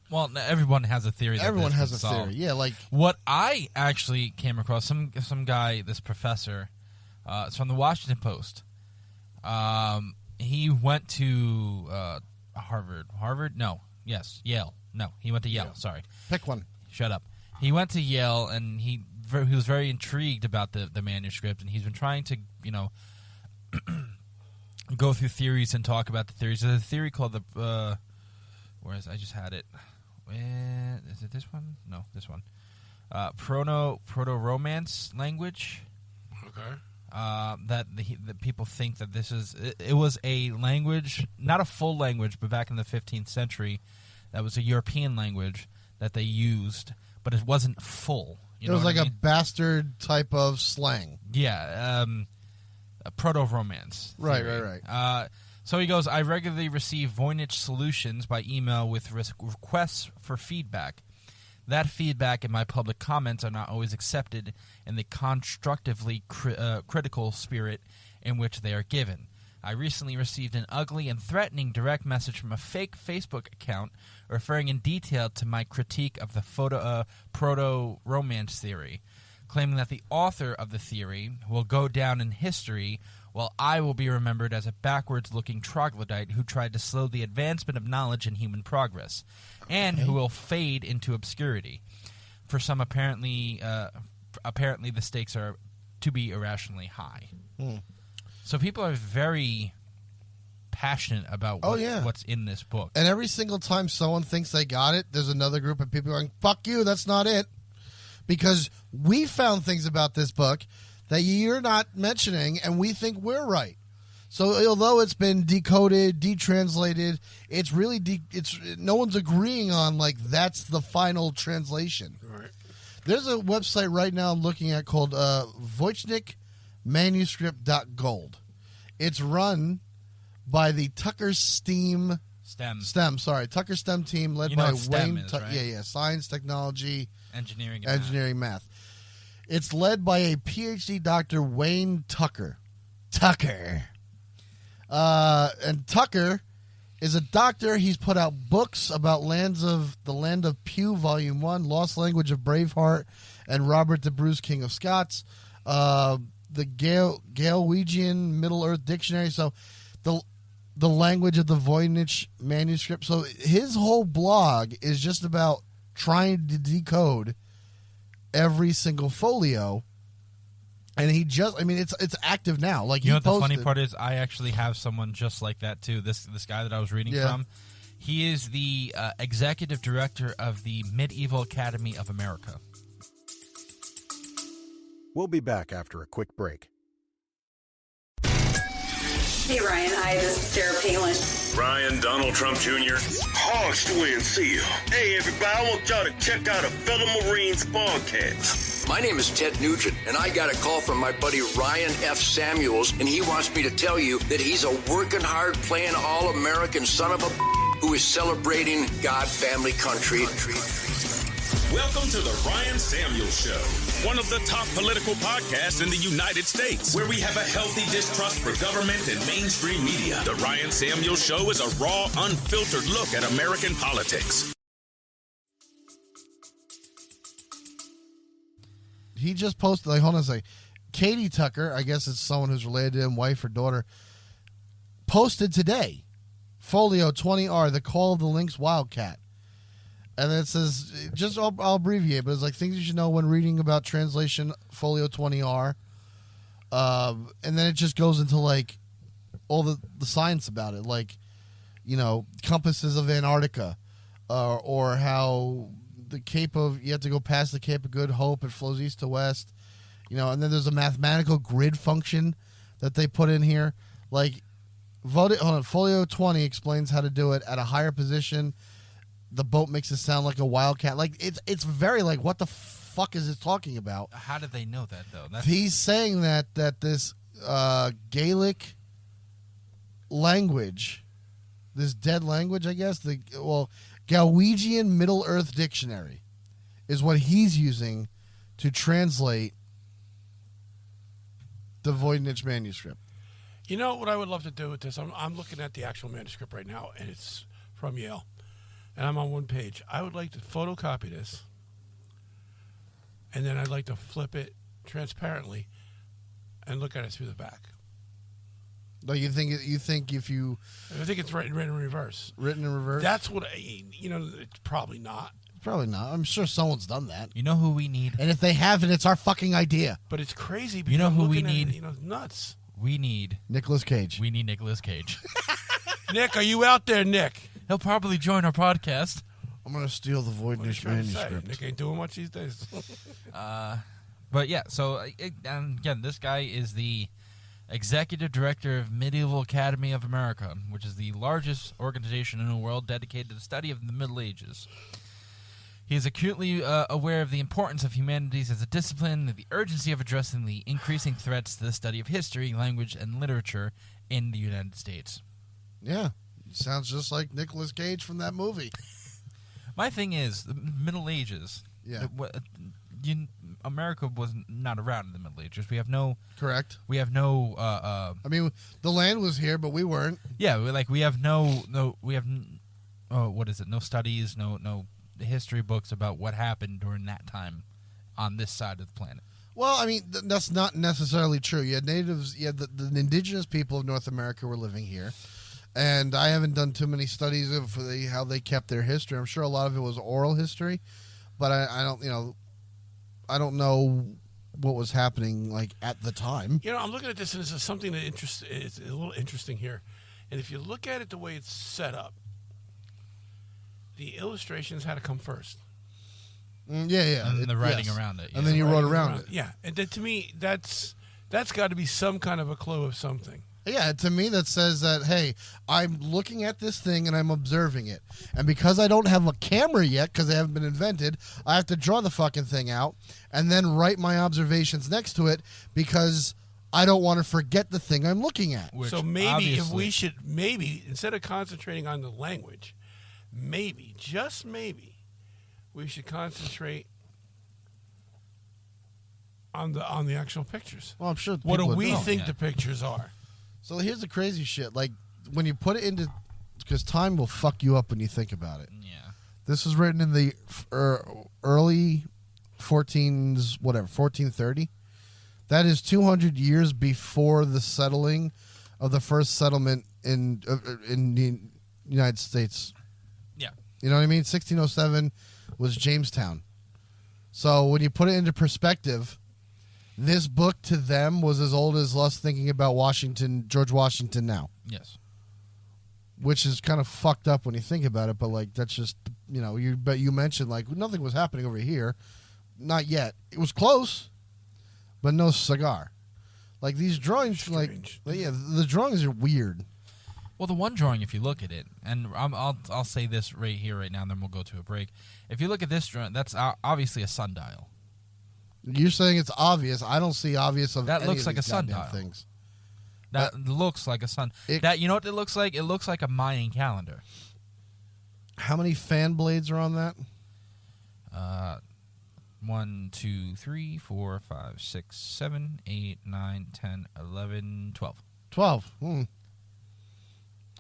Well, everyone has a theory. Everyone has a theory. Yeah, like what I actually came across. Some guy, this professor, it's from the Washington Post. He went to Harvard. Harvard? No. Yes. Yale. No, he went to Yale. Sorry. Pick one. Shut up. He went to Yale, and he was very intrigued about the manuscript, and he's been trying to, go through theories and talk about the theories. There's a theory called the I just had it. Is it this one? No, this one. Proto-Romance language. Okay. That people think that this is it was a language, not a full language, but back in the 15th century, that was a European language that they used, but it wasn't full. It was like a bastard type of slang. Yeah, a proto-Romance. Right. So he goes, I regularly receive Voynich solutions by email with requests for feedback. That feedback and my public comments are not always accepted in the constructively critical spirit in which they are given. I recently received an ugly and threatening direct message from a fake Facebook account referring in detail to my critique of the proto-romance theory, claiming that the author of the theory will go down in history while I will be remembered as a backwards-looking troglodyte who tried to slow the advancement of knowledge and human progress, and who will fade into obscurity. For some, apparently the stakes are to be irrationally high. So people are very passionate about what's in this book. And every single time someone thinks they got it, there's another group of people going, fuck you, that's not it. Because we found things about this book that you're not mentioning, and we think we're right. So although it's been decoded, detranslated, it's really no one's agreeing on like that's the final translation. Right. There's a website right now I'm looking at called Voynich Manuscript.gold. It's run by the Tucker Tucker STEM team led by Wayne. Right? Science, technology, engineering, math. It's led by a PhD Dr. Wayne Tucker. And Tucker is a doctor. He's put out books about the Land of Pew, Volume 1, Lost Language of Braveheart, and Robert the Bruce, King of Scots, the Galwegian Middle Earth Dictionary. So the language of the Voynich Manuscript. So his whole blog is just about trying to decode every single folio, and it's active now. Like, you know what the funny part is, I actually have someone just like that too. This guy that I was reading from, he is the executive director of the Medieval Academy of America. We'll be back after a quick break. Hey, Ryan. Hi, this is Sarah Palin. Ryan, Donald Trump Jr. Hogs to win, see you. Hey, everybody, I want y'all to check out a fellow Marines podcast. My name is Ted Nugent, and I got a call from my buddy Ryan F. Samuels, and he wants me to tell you that he's a working hard, playing all-American son of a who is celebrating God, family, country. Welcome to the Ryan Samuels Show, one of the top political podcasts in the United States, where we have a healthy distrust for government and mainstream media. The Ryan Samuels Show is a raw, unfiltered look at American politics. He just posted, hold on a second. Katie Tucker, I guess it's someone who's related to him, wife or daughter, posted today, Folio 20R, The Call of the Lynx Wildcat. And then it says, I'll abbreviate, but it's like things you should know when reading about translation Folio 20R. And then it just goes into like all the science about it, like, compasses of Antarctica, or how you have to go past the Cape of Good Hope, it flows east to west, and then there's a mathematical grid function that they put in here. Like, Folio 20 explains how to do it at a higher position. The boat makes it sound like a wildcat. Like, it's very like, what the fuck is it talking about? How did they know that though? He's saying that this Gaelic language, this dead language, I guess, Galwegian Middle Earth Dictionary is what he's using to translate the Voynich Manuscript. You know what I would love to do with this? I'm looking at the actual manuscript right now, and it's from Yale, and I'm on one page. I would like to photocopy this, and then I'd like to flip it transparently and look at it through the back. No, you think if you I think it's written in reverse. Written in reverse? That's what it's probably not. Probably not. I'm sure someone's done that. You know who we need? And if they haven't, it's our fucking idea. But it's crazy. You know I'm who we looking at need? it, nuts. We need Nicolas Cage. We need Nicolas Cage. Nick, are you out there, Nick? He'll probably join our podcast. I'm gonna steal the What are you Voynich trying to say? Manuscript. Nick ain't doing much these days. But yeah, so and again, this guy is the executive director of Medieval Academy of America, which is the largest organization in the world dedicated to the study of the Middle Ages. He is acutely aware of the importance of humanities as a discipline and the urgency of addressing the increasing threats to the study of history, language, and literature in the United States. Yeah, sounds just like Nicolas Cage from that movie. My thing is, the Middle Ages. Yeah. America was not around in the Middle Ages. We have no. Correct. We have no. I mean, the land was here, but we weren't. Yeah, we have no. We have. What is it? No studies. No history books about what happened during that time on this side of the planet. Well, I mean, that's not necessarily true. You had natives, you had the indigenous people of North America were living here. And I haven't done too many studies of how they kept their history. I'm sure a lot of it was oral history, but I don't know what was happening like at the time. I'm looking at this, and this is something that it's a little interesting here. And if you look at it the way it's set up, the illustrations had to come first. Yeah. And the writing around it. Yeah. And then you wrote around it. Yeah. And to me, that's got to be some kind of a clue of something. Yeah, to me that says that, hey, I'm looking at this thing and I'm observing it. And because I don't have a camera yet, because they haven't been invented, I have to draw the fucking thing out and then write my observations next to it because I don't want to forget the thing I'm looking at. So maybe if we should, instead of concentrating on the language, just maybe, we should concentrate on the actual pictures. Well, I'm sure. What do we know. think the pictures are? So here's the crazy shit. Like, when you put it into... Because time will fuck you up when you think about it. Yeah. This was written in the early 1430. That is 200 years before the settling of the first settlement in the United States. Yeah. You know what I mean? 1607 was Jamestown. So when you put it into perspective... This book to them was as old as us thinking about George Washington now. Yes. Which is kind of fucked up when you think about it, but like that's just you mentioned like nothing was happening over here. Not yet. It was close, but no cigar. Like these drawings the drawings are weird. Well, the one drawing, if you look at it, and I'll say this right here, right now, and then we'll go to a break. If you look at this drawing, that's obviously a sundial. You're saying it's obvious. I don't see obvious of that any looks of like a these goddamn sundial. things. That looks like a sun. You know what it looks like? It looks like a Mayan calendar. How many fan blades are on that? 1, 2, 3, 4, 5, 6, 7, 8, 9, 10, 11, 12. 12.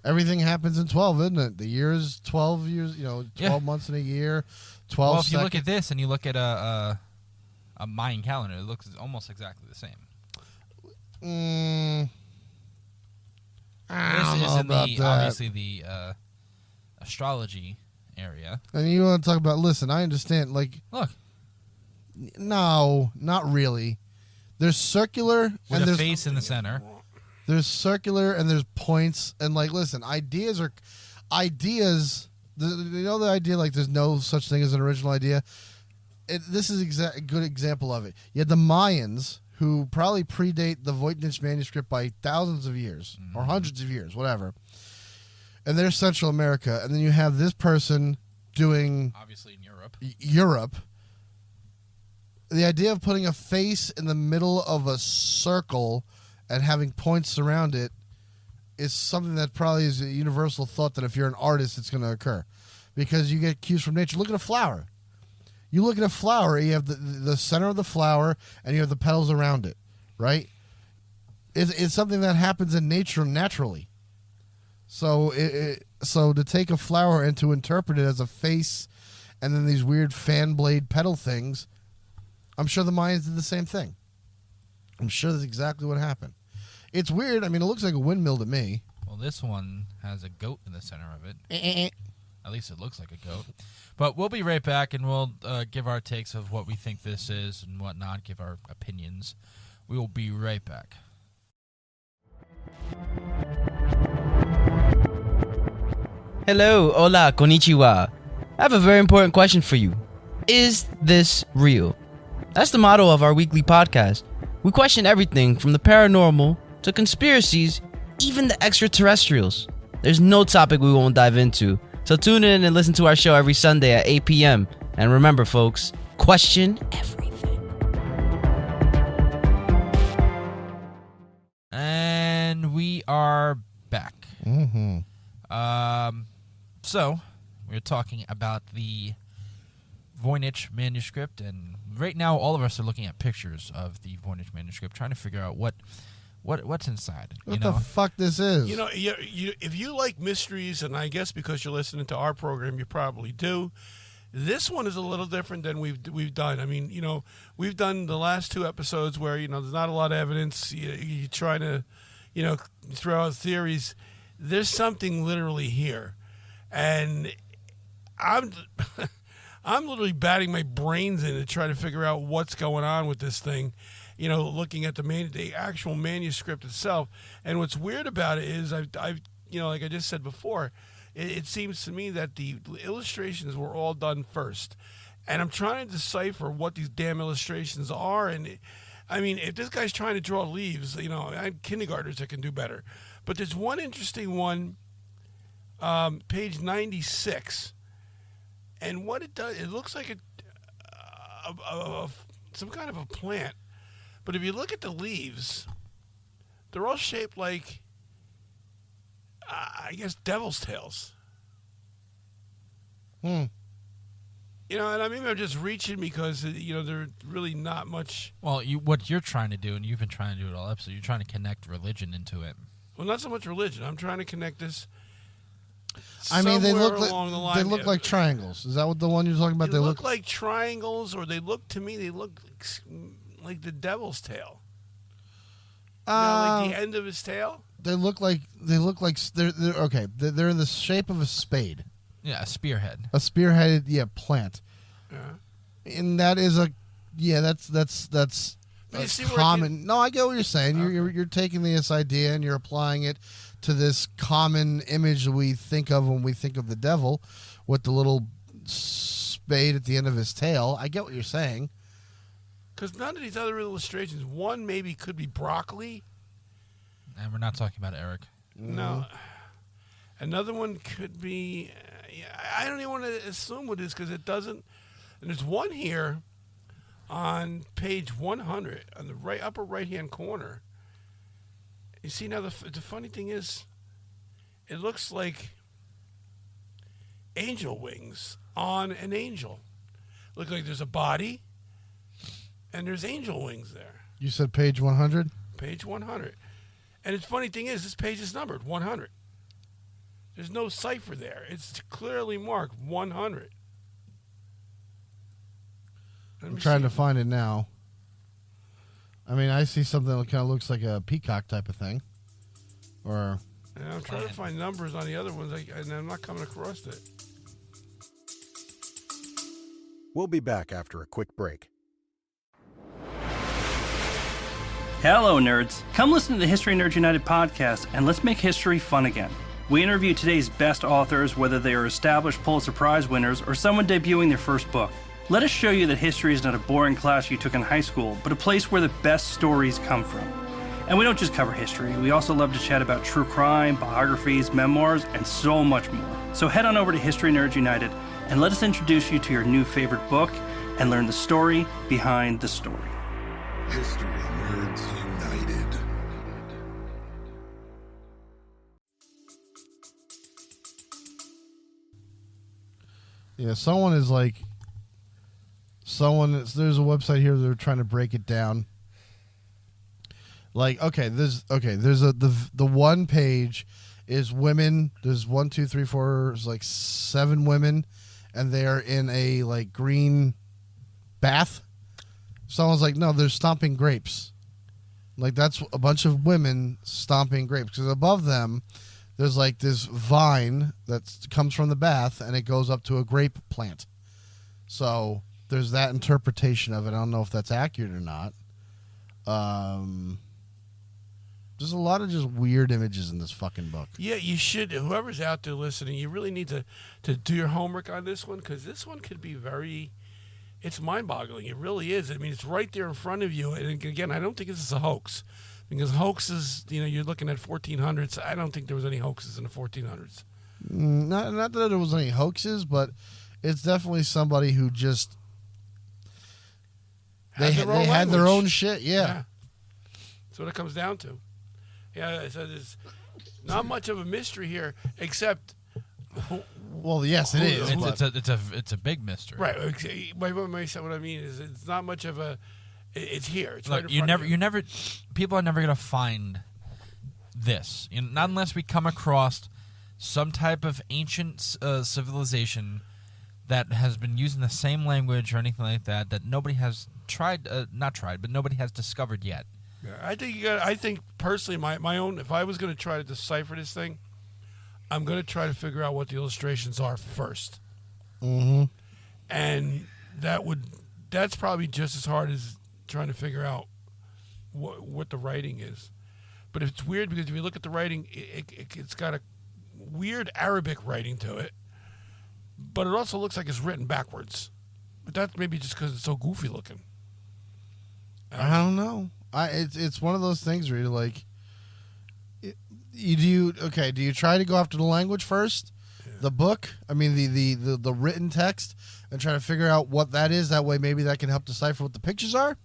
Everything happens in 12, isn't it? The year is 12 years. 12 months in a year. 12. Well, if you look at this and you look at a Mayan calendar, it looks almost exactly the same. I This don't is know in about that. obviously the astrology area. And you want to talk about? Listen, I understand. Like, Look, no, not really. There's circular with and a there's face in the center. There's circular and there's points and like, listen, ideas are ideas. The idea like there's no such thing as an original idea. This is a good example of it. You had the Mayans, who probably predate the Voynich Manuscript by thousands of years or hundreds of years, whatever. And they're Central America. And then you have this person doing... Obviously in Europe. Europe. The idea of putting a face in the middle of a circle and having points around it is something that probably is a universal thought that if you're an artist, it's going to occur. Because you get cues from nature. Look at a flower. You look at a flower, you have the center of the flower, and you have the petals around it, right? It's something that happens in nature naturally. So so to take a flower and to interpret it as a face and then these weird fan blade petal things, I'm sure the Mayans did the same thing. I'm sure that's exactly what happened. It's weird. I mean, it looks like a windmill to me. Well, this one has a goat in the center of it. At least it looks like a goat. But we'll be right back, and we'll give our takes of what we think this is and whatnot, give our opinions. We will be right back. Hello, hola, konnichiwa. I have a very important question for you. Is this real? That's the motto of our weekly podcast. We question everything from the paranormal to conspiracies, even the extraterrestrials. There's no topic we won't dive into. So tune in and listen to our show every Sunday at 8 p.m. And remember, folks, question everything. And we are back. Mm-hmm. So, we're talking about the Voynich Manuscript, and right now all of us are looking at pictures of the Voynich Manuscript, trying to figure out what's inside. What the fuck this is? You know, if you like mysteries, and I guess because you're listening to our program, you probably do. This one is a little different than we've done. I mean, we've done the last 2 episodes where there's not a lot of evidence. You try to, throw out theories. There's something literally here, and I'm literally batting my brains in to try to figure out what's going on with this thing. Looking at the actual manuscript itself. And what's weird about it is I've like I just said before, it seems to me that the illustrations were all done first. And I'm trying to decipher what these damn illustrations are. And if this guy's trying to draw leaves, I have kindergartners that can do better. But there's one interesting one, page 96. And what it does, it looks like some kind of a plant. But if you look at the leaves, they're all shaped like, I guess, devil's tails. And I'm just reaching because, they're really not much. Well, what you're trying to do, and you've been trying to do it all episode, you're trying to connect religion into it. Well, not so much religion. I'm trying to connect this. They look like triangles. Is that what the one you're talking about? They look like triangles, or they look like the devil's tail. Like the end of his tail. They look like they're okay. They're in the shape of a spade. Yeah, a spearhead. A spearheaded plant. Yeah. And that is that's common. No, I get what you're saying. Okay. You're taking this idea and you're applying it to this common image that we think of when we think of the devil, with the little spade at the end of his tail. I get what you're saying. Because none of these other illustrations, one maybe could be broccoli. And we're not talking about Eric. No. Another one could be, I don't even want to assume what it is because it doesn't. And there's one here on page 100 on the upper right-hand corner. You see, now the funny thing is, it looks like angel wings on an angel. Look like there's a body. And there's angel wings there. You said page 100? Page 100. And the funny thing is, this page is numbered 100. There's no cipher there. It's clearly marked 100. I'm trying to find it now. I see something that kind of looks like a peacock type of thing. And I'm trying to find numbers on the other ones, and I'm not coming across it. We'll be back after a quick break. Hello, nerds. Come listen to the History Nerds United podcast, and let's make history fun again. We interview today's best authors, whether they are established Pulitzer Prize winners or someone debuting their first book. Let us show you that history is not a boring class you took in high school, but a place where the best stories come from. And we don't just cover history. We also love to chat about true crime, biographies, memoirs, and so much more. So head on over to History Nerds United and let us introduce you to your new favorite book and learn the story behind the story. History Nerds United. Yeah, there's a website here, they're trying to break it down. Like, there's the one page is women. There's 1, 2, 3, 4. There's like 7 women, and they are in a like green bath. Someone's like, no, they're stomping grapes. Like that's a bunch of women stomping grapes because above them, there's like this vine that comes from the bath and it goes up to a grape plant. So there's that interpretation of it. I don't know if that's accurate or not. There's a lot of just weird images in this fucking book. Yeah, you should. Whoever's out there listening, you really need to do your homework on this one because this one could be very. It's mind-boggling. It really is. I mean, it's right there in front of you. And again, I don't think this is a hoax because hoaxes. You're looking at 1400s. I don't think there was any hoaxes in the 1400s. Not that there was any hoaxes, but it's definitely somebody who just they had their own shit. Yeah. That's what it comes down to. Yeah, so there's not much of a mystery here, except. Well, yes, it is. It's a big mystery, right? What I mean is, it's not much of a. It's here. It's Look, right in front of you. People are never gonna find this, not unless we come across some type of ancient civilization that has been using the same language or anything like that nobody has but nobody has discovered yet. I think personally, my own. If I was going to try to decipher this thing, I'm going to try to figure out what the illustrations are first. Mm-hmm. And that's probably just as hard as trying to figure out what the writing is. But it's weird because if you look at the writing, it's got a weird Arabic writing to it, but it also looks like it's written backwards. But that's maybe just because it's so goofy looking. I don't know. It's one of those things where you're like, do you try to go after the language first, the book? I mean the written text, and try to figure out what that is. That way, maybe that can help decipher what the pictures are,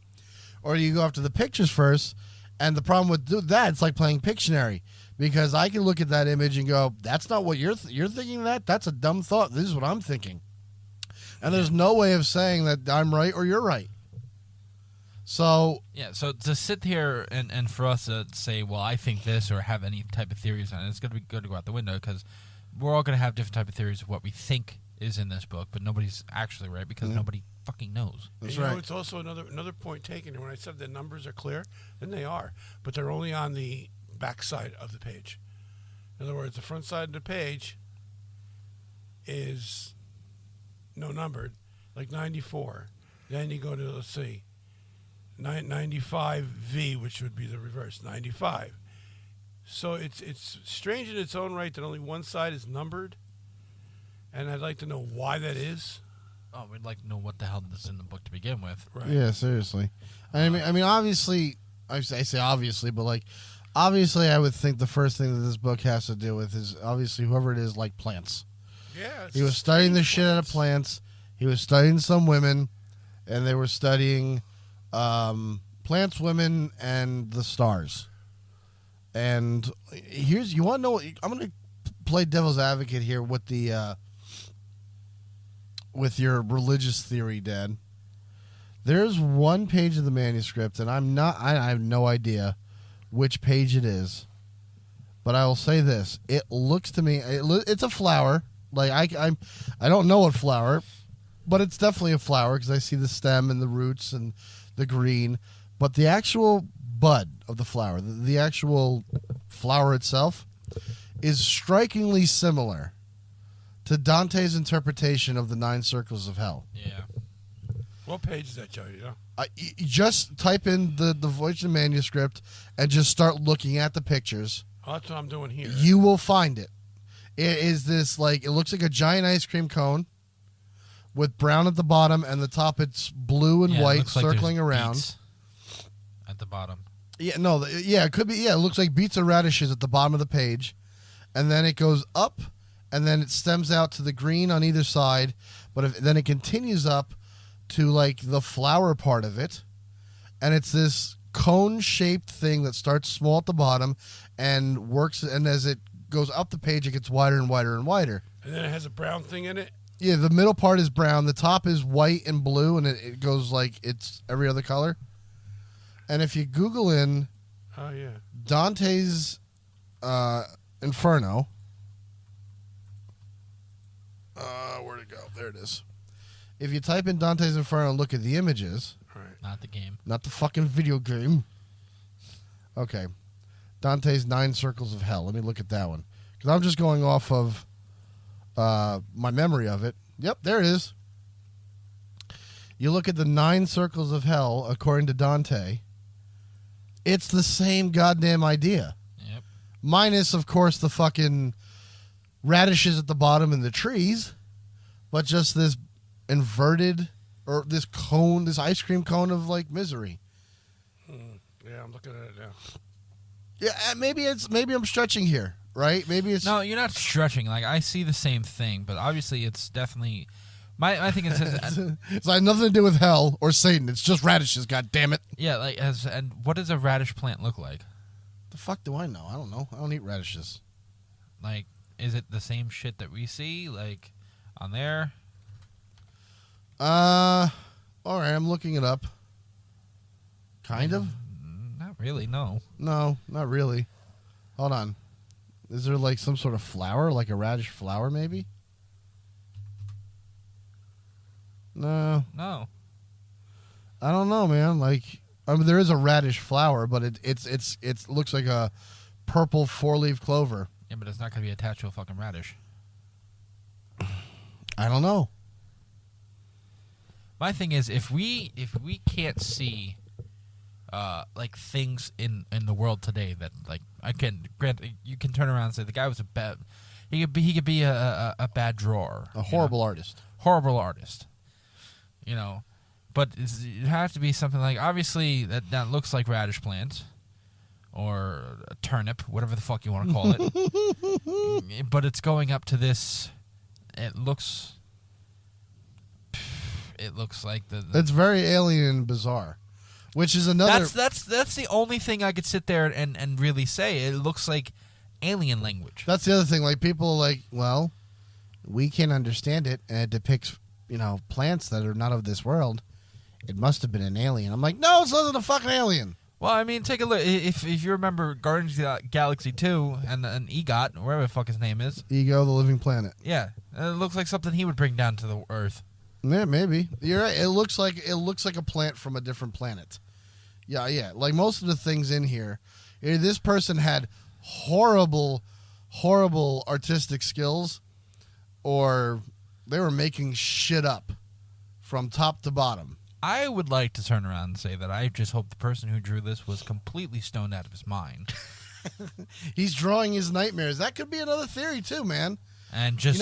or do you go after the pictures first? And the problem with that, it's like playing Pictionary, because I can look at that image and go, "That's not what you're thinking. That's a dumb thought. This is what I'm thinking," and there's no way of saying that I'm right or you're right. So to sit here and for us to say, well, I think this, or have any type of theories on it, it's going to be good to go out the window, because we're all going to have different type of theories of what we think is in this book, but nobody's actually right because nobody fucking knows. That's right. It's also another point taken. When I said the numbers are clear, then they are, but they're only on the back side of the page. In other words, the front side of the page is no numbered, like 94. Then you go to, let's see, 95V, which would be the reverse, 95. So it's strange in its own right that only one side is numbered, and I'd like to know why that is. Oh, we'd like to know what the hell is in the book to begin with. Right. Yeah, seriously. I mean, obviously, I say obviously, but like, obviously, I would think the first thing that this book has to do with is obviously whoever it is, like plants. Yeah. He was studying the shit out of plants. He was studying some women, and they were studying plants, women, and the stars. And you want to know? I'm going to play devil's advocate here with the with your religious theory, Dad. There's one page of the manuscript, and I have no idea which page it is, but I will say this: it looks to me, it's a flower. Like I don't know what flower, but it's definitely a flower because I see the stem and the roots and the green. But the actual bud of the flower, the actual flower itself, is strikingly similar to Dante's interpretation of the 9 circles of hell. Yeah. What page is that, Joe? You know? Just type in the Voynich Manuscript and just start looking at the pictures. Oh, that's what I'm doing here. You will find it. It is this, like, it looks like a giant ice cream cone with brown at the bottom, and the top it's blue and white circling around. At the bottom. Yeah, no, it could be. Yeah, it looks like beets or radishes at the bottom of the page, and then it goes up, and then it stems out to the green on either side, but then it continues up to like the flower part of it, and it's this cone-shaped thing that starts small at the bottom and works, and as it goes up the page, it gets wider and wider and wider. And then it has a brown thing in it? Yeah, the middle part is brown, the top is white and blue, and it goes like it's every other color. And if you Google in Oh, yeah. Dante's Inferno. Where'd it go? There it is. If you type in Dante's Inferno and look at the images. Right. Not the game. Not the fucking video game. Okay. Dante's 9 Circles of Hell. Let me look at that one. Because I'm just going off of my memory of it. Yep, there it is. You look at the 9 Circles of Hell, according to Dante. It's the same goddamn idea. Yep. Minus, of course, the fucking radishes at the bottom and the trees. But just this inverted, or this cone, this ice cream cone of, like, misery. Yeah, I'm looking at it now. Yeah, maybe I'm stretching here, right? Maybe it's... No, you're not stretching. Like, I see the same thing, but obviously it's definitely... My thing is... it's like nothing to do with hell or Satan. It's just radishes, god damn it. Yeah, like, and what does a radish plant look like? The fuck do I know? I don't know. I don't eat radishes. Like, is it the same shit that we see, like, on there? All right, I'm looking it up. Kind of? Not really, no. No, not really. Hold on. Is there, like, some sort of flower? Like a radish flower, maybe? No. No. I don't know, man. Like, I mean, there is a radish flower, but it looks like a purple 4-leaf clover. Yeah, but it's not going to be attached to a fucking radish. I don't know. My thing is, if we can't see, like, things in the world today that, like, you can turn around and say the guy was a bad, he could be a bad drawer, A horrible artist. horrible artist, you know, but it has to be something like, obviously that looks like radish plants or a turnip, whatever the fuck you want to call it, but it's going up to this. It looks like the It's very alien and bizarre, which is another. That's the only thing I could sit there and really say. It looks like alien language. That's the other thing. Like, people are like, well, we can't understand it, and it depicts, plants that are not of this world. It must have been an alien. I'm like, no, it wasn't a fucking alien. Well, I mean, take a look. If you remember Guardians of the Galaxy 2 and EGOT, or whatever the fuck his name is. Ego, the living planet. Yeah, it looks like something he would bring down to the Earth. Yeah, maybe. You're right. It looks like a plant from a different planet. Yeah. Like most of the things in here, this person had horrible artistic skills, or they were making shit up from top to bottom. I would like to turn around and say that I just hope the person who drew this was completely stoned out of his mind. He's drawing his nightmares. That could be another theory too, man. And just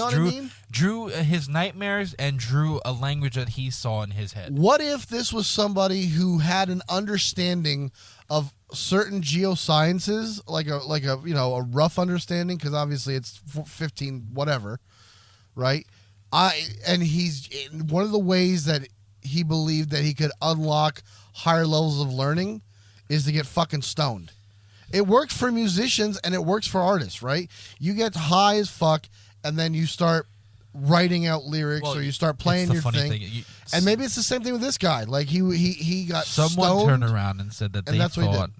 drew his nightmares and drew a language that he saw in his head. What if this was somebody who had an understanding of certain geosciences, like a rough understanding, because obviously it's 15 whatever, right? And he's one of the ways that he believed that he could unlock higher levels of learning is to get fucking stoned. It works for musicians and it works for artists, right? You get high as fuck, and then you start writing out lyrics, or you start playing your thing. And maybe it's the same thing with this guy. Like he got someone stoned, turned around and said that they that's thought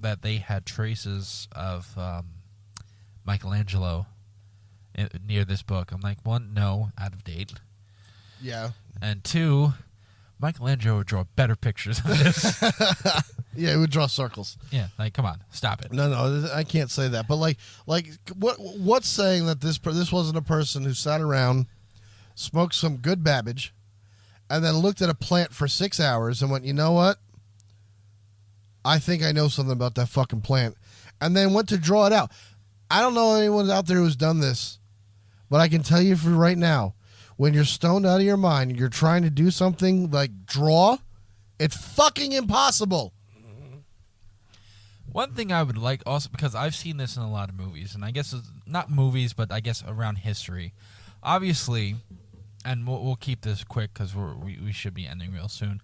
that they had traces of Michelangelo near this book. I'm like, one, no, out of date. Yeah. And two, Michelangelo would draw better pictures of this. Yeah, he would draw circles. Yeah, like, come on, stop it. No, I can't say that. But like what's saying that this wasn't a person who sat around, smoked some good Babbage, and then looked at a plant for 6 hours and went, you know what? I think I know something about that fucking plant, and then went to draw it out. I don't know anyone out there who's done this, but I can tell you for right now, when you're stoned out of your mind and you're trying to do something like draw, it's fucking impossible. One thing I would like also, because I've seen this in a lot of movies, and I guess it's not movies, but I guess around history. Obviously, and we'll keep this quick because we should be ending real soon.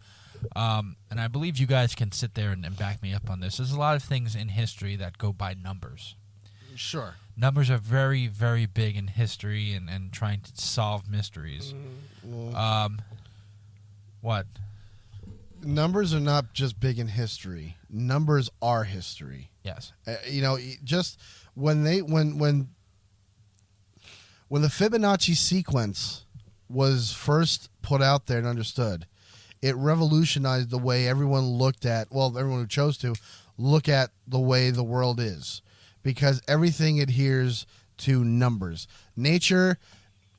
And I believe you guys can sit there and back me up on this. There's a lot of things in history that go by numbers. Sure. Numbers are very, very big in history and trying to solve mysteries. What? numbers are not just big in history. Numbers are history. Yes. Just when the Fibonacci sequence was first put out there and understood, it revolutionized the way everyone looked at, everyone who chose to look at the way the world is, because everything adheres to numbers. Nature,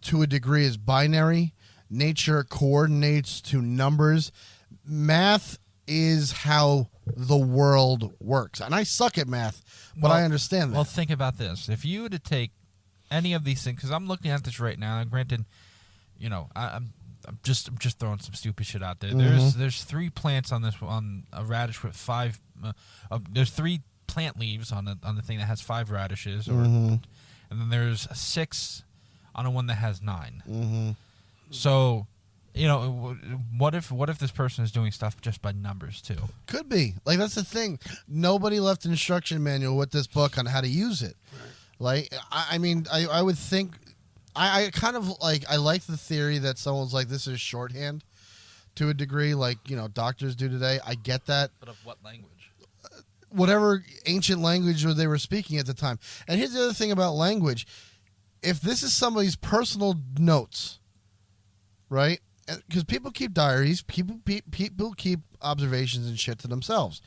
to a degree, is binary. Nature coordinates to numbers. Math is how the world works. And I suck at math, but I understand that. Well, think about this. If you were to take any of these things, because I'm looking at this right now, and granted, I'm just throwing some stupid shit out there. Mm-hmm. There's 3 plants on a radish with 5. There's 3 plant leaves on the thing that has 5 radishes, and then there's 6 on a one that has 9. Mm-hmm. So, what if this person is doing stuff just by numbers too? Could be. Like, that's the thing. Nobody left an instruction manual with this book on how to use it. Right. Like, I would think. I kind of like. I like the theory that someone's like, this is shorthand, to a degree, like doctors do today. I get that. But of what language? Whatever ancient language they were speaking at the time. And here's the other thing about language: if this is somebody's personal notes, right? Because people keep diaries, people keep observations and shit to themselves.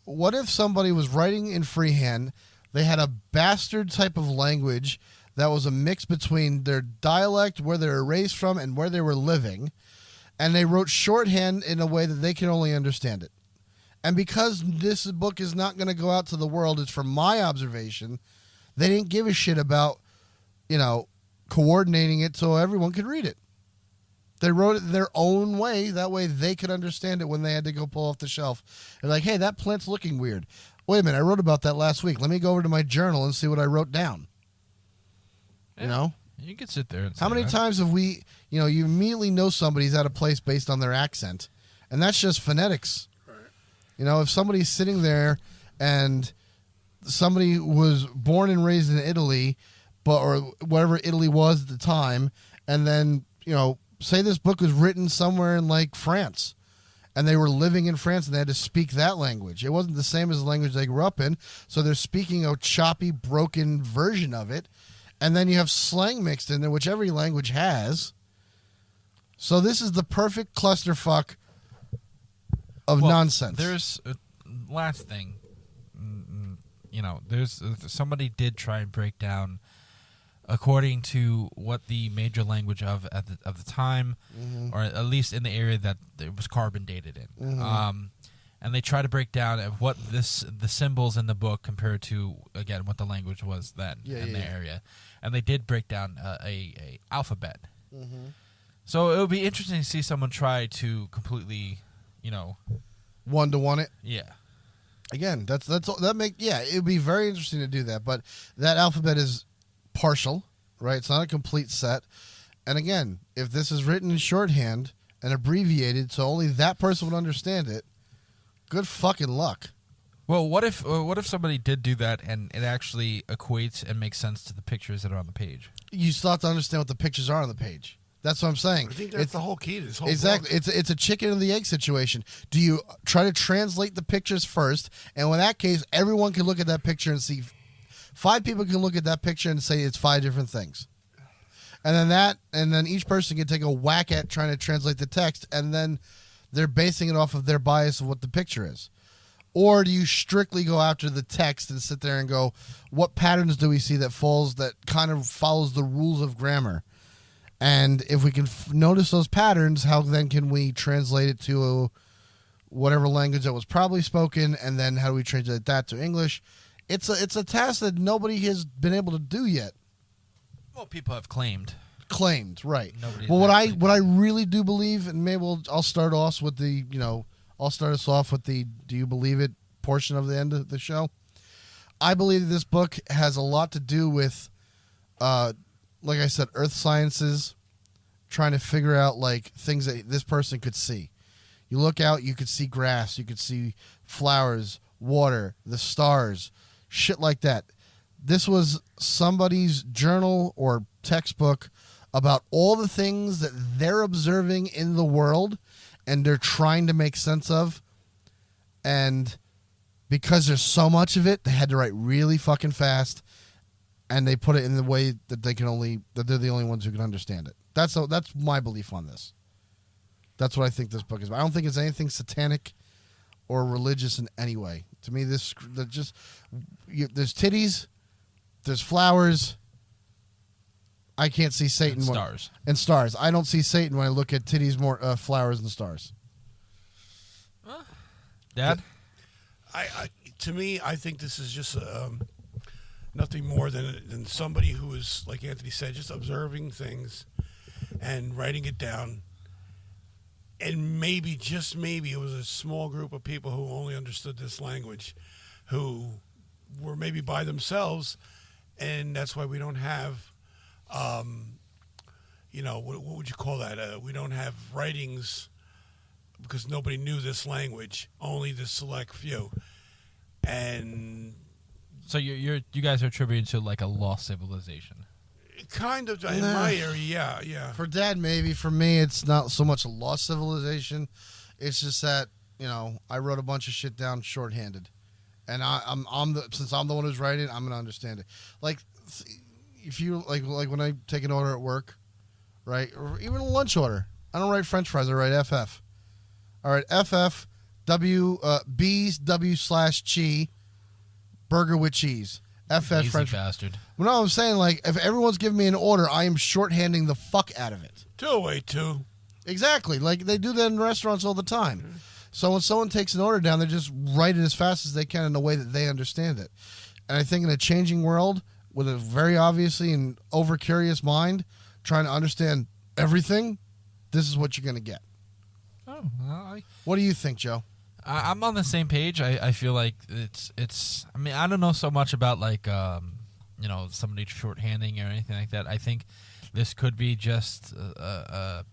What if somebody was writing in freehand? They had a bastard type of language that was a mix between their dialect, where they were raised from, and where they were living, and they wrote shorthand in a way that they can only understand it. And because this book is not going to go out to the world, it's from my observation, they didn't give a shit about, coordinating it so everyone could read it. They wrote it their own way. That way they could understand it when they had to go pull off the shelf. They're like, hey, that plant's looking weird. Wait a minute, I wrote about that last week. Let me go over to my journal and see what I wrote down. Yeah, you could sit there and how many times have we, you immediately know somebody's out of place based on their accent. And that's just phonetics. Right. If somebody's sitting there and somebody was born and raised in Italy, or whatever Italy was at the time, and then, say this book was written somewhere in like France, and they were living in France and they had to speak that language. It wasn't the same as the language they grew up in, so they're speaking a choppy, broken version of it. And then you have slang mixed in there, which every language has. So this is the perfect clusterfuck of nonsense. There's last thing, there's somebody did try and break down, according to what the major language of the time, or at least in the area that it was carbon dated in. And they try to break down what the symbols in the book compared to, again, what the language was then in the area. And they did break down a alphabet. So it would be interesting to see someone try to completely, one-to-one it. Yeah. Again, it would be very interesting to do that. But that alphabet is partial, right? It's not a complete set. And again, if this is written in shorthand and abbreviated so only that person would understand it, good fucking luck. Well, what if somebody did do that and it actually equates and makes sense to the pictures that are on the page? You still have to understand what the pictures are on the page. That's what I'm saying. I think that's the whole key to this whole exactly. book. It's a chicken and the egg situation. Do you try to translate the pictures first, and in that case, everyone can look at that picture and see. 5 people can look at that picture and say it's 5 different things, and then each person can take a whack at trying to translate the text, and then they're basing it off of their bias of what the picture is. Or do you strictly go after the text and sit there and go, what patterns do we see that kind of follows the rules of grammar? And if we can notice those patterns, how then can we translate it to whatever language that was probably spoken, and then how do we translate that to English? It's a task that nobody has been able to do yet. Well, people have claimed, right? Well, what I really do believe, and maybe I'll start us off with the "Do you believe it?" portion of the end of the show. I believe that this book has a lot to do with, like I said, earth sciences, trying to figure out like things that this person could see. You look out, you could see grass, you could see flowers, water, the stars, shit like that. This was somebody's journal or textbook about all the things that they're observing in the world, and they're trying to make sense of, and because there's so much of it, they had to write really fucking fast, and they put it in the way that they're the only ones who can understand it. That's my belief on this. That's what I think this book is about. I don't think it's anything satanic or religious in any way. To me, there's titties, there's flowers. I can't see Satan. And stars. I don't see Satan when I look at titties, more flowers, and stars. Dad? To me, I think this is just nothing more than somebody who is, like Anthony said, just observing things and writing it down. And maybe, just maybe, it was a small group of people who only understood this language, who were maybe by themselves, and that's why we don't have, what would you call that? We don't have writings because nobody knew this language, only the select few. And so you guys are attributing to like a lost civilization. Kind of, in my area, yeah. For Dad, maybe. For me, it's not so much a lost civilization. It's just that, I wrote a bunch of shit down shorthanded, and since I'm the one who's writing, I'm gonna understand it. Like, if you like when I take an order at work, right, or even a lunch order, I don't write French fries. I write FF. All right, FF B's W/chi burger with cheese. FF French bastard. Well, no, I'm saying, like, if everyone's giving me an order, I am shorthanding the fuck out of it. Two-way, too. Exactly. Like, they do that in restaurants all the time. Mm-hmm. So when someone takes an order down, they just write it as fast as they can in a way that they understand it. And I think in a changing world, with a very obviously and over-curious mind, trying to understand everything, this is what you're going to get. Oh, well, what do you think, Joe? I'm on the same page. I feel like it's. I mean, I don't know so much about like somebody shorthanding or anything like that. I think this could be just a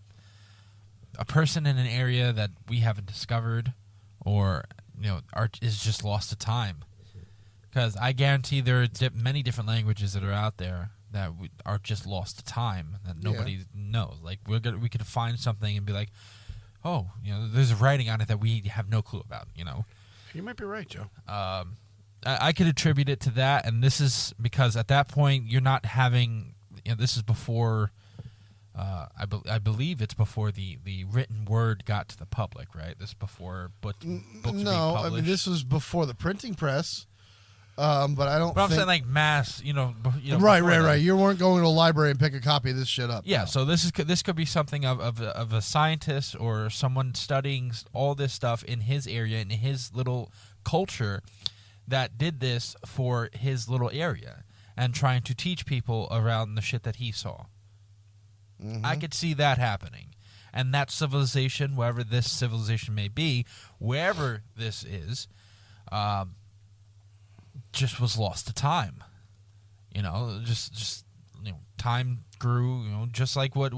person in an area that we haven't discovered, or is just lost to time. Because I guarantee there are many different languages that are out there that are just lost to time that nobody knows. Like we could find something and be like, oh, there's a writing on it that we have no clue about, You might be right, Joe. I could attribute it to that, and this is because at that point you're not having, this is before, I believe it's before the written word got to the public, right? This is before books being published. No, I mean, this was before the printing press. But I don't. But I'm saying like mass, right. You weren't going to a library and pick a copy of this shit up. Yeah, no. So this could be something of a scientist or someone studying all this stuff in his area, in his little culture, that did this for his little area and trying to teach people around the shit that he saw. Mm-hmm. I could see that happening, and that civilization, wherever this civilization may be, wherever this is, just was lost to time, just time grew, just like what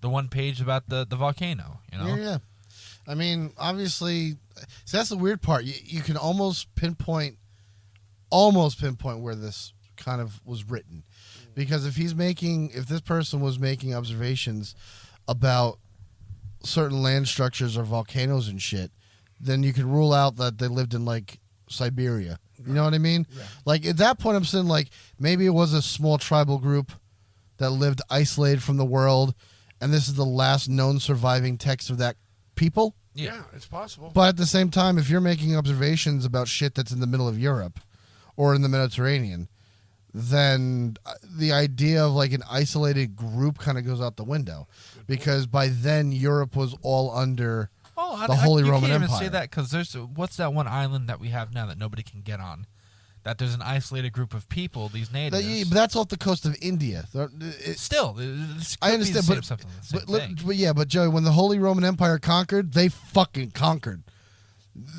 the one page about the volcano, Yeah. I mean, obviously, so that's the weird part. You can almost pinpoint where this kind of was written, because if this person was making observations about certain land structures or volcanoes and shit, then you could rule out that they lived in like Siberia. You know what I mean? Yeah. Like, at that point, I'm saying, like, maybe it was a small tribal group that lived isolated from the world, and this is the last known surviving text of that people. Yeah, it's possible. But at the same time, if you're making observations about shit that's in the middle of Europe or in the Mediterranean, then the idea of, like, an isolated group kind of goes out the window. Because by then, Europe was all under... the Holy Roman Empire. You can't even say that because what's that one island that we have now that nobody can get on? That there's an isolated group of people, these natives. But that's off the coast of India. Still, I understand, but Joey, when the Holy Roman Empire conquered, they fucking conquered.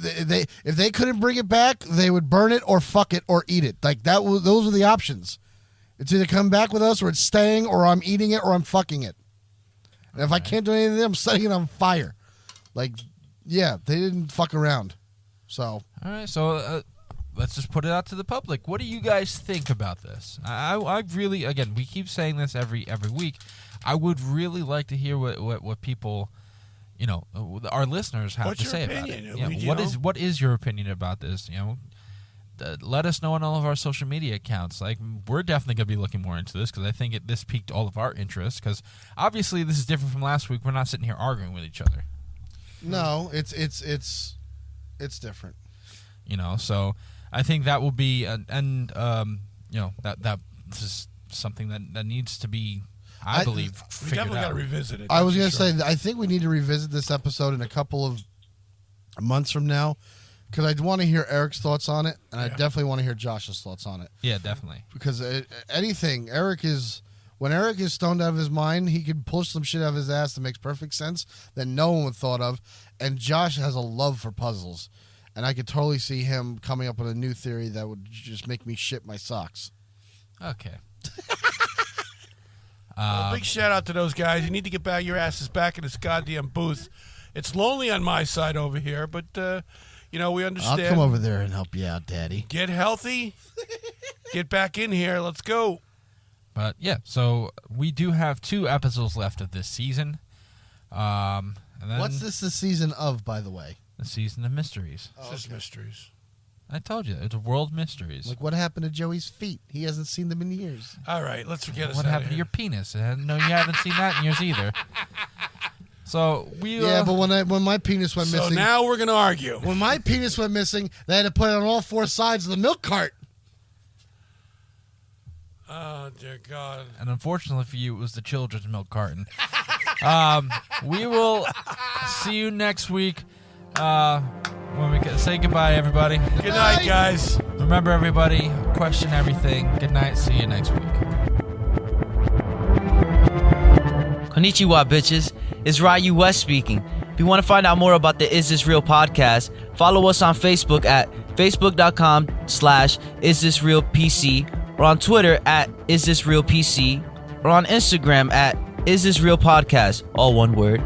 If they couldn't bring it back, they would burn it or fuck it or eat it. Like those were the options. It's either come back with us or it's staying, or I'm eating it or I'm fucking it. And if I can't do anything, I'm setting it on fire. Like, yeah, they didn't fuck around. So, all right. So let's just put it out to the public. What do you guys think about this? I really, again, we keep saying this every week. I would really like to hear what people, our listeners have What's to your say opinion? about it. What is your opinion about this? Let us know on all of our social media accounts. Like, we're definitely going to be looking more into this because I think this piqued all of our interest. Because obviously, this is different from last week. We're not sitting here arguing with each other. No, it's different. So I think that will be that this is something that needs to be, I believe, we figured definitely out. got to revisit it. I was going to say, I think we need to revisit this episode in a couple of months from now, because I want to hear Eric's thoughts on it, and I definitely want to hear Josh's thoughts on it. Yeah, definitely. Because when Eric is stoned out of his mind, he can pull some shit out of his ass that makes perfect sense that no one would thought of. And Josh has a love for puzzles, and I could totally see him coming up with a new theory that would just make me shit my socks. Okay. Big shout out to those guys. You need to get back your asses back in this goddamn booth. It's lonely on my side over here, but we understand. I'll come over there and help you out, Daddy. Get healthy. Get back in here. Let's go. But yeah, so we do have 2 episodes left of this season. And then What's this the season of, by the way? The season of mysteries. It's just mysteries. I told you, it's world mysteries. Like, what happened to Joey's feet? He hasn't seen them in years. All right, let's forget what happened to your penis. No, you haven't seen that in years either. So we but when my penis went missing, so now we're gonna argue. When my penis went missing, they had to put it on all 4 sides of the milk cart. Oh dear God! And unfortunately for you, it was the children's milk carton. We will see you next week. When we say goodbye, everybody. Good night, guys. Remember, everybody, question everything. Good night. See you next week. Konnichiwa, bitches. It's Ryu West speaking. If you want to find out more about the Is This Real podcast, follow us on Facebook at facebook.com/isthisrealpc, or on Twitter at isthisrealpc, or on Instagram at isthisrealpodcast, all one word.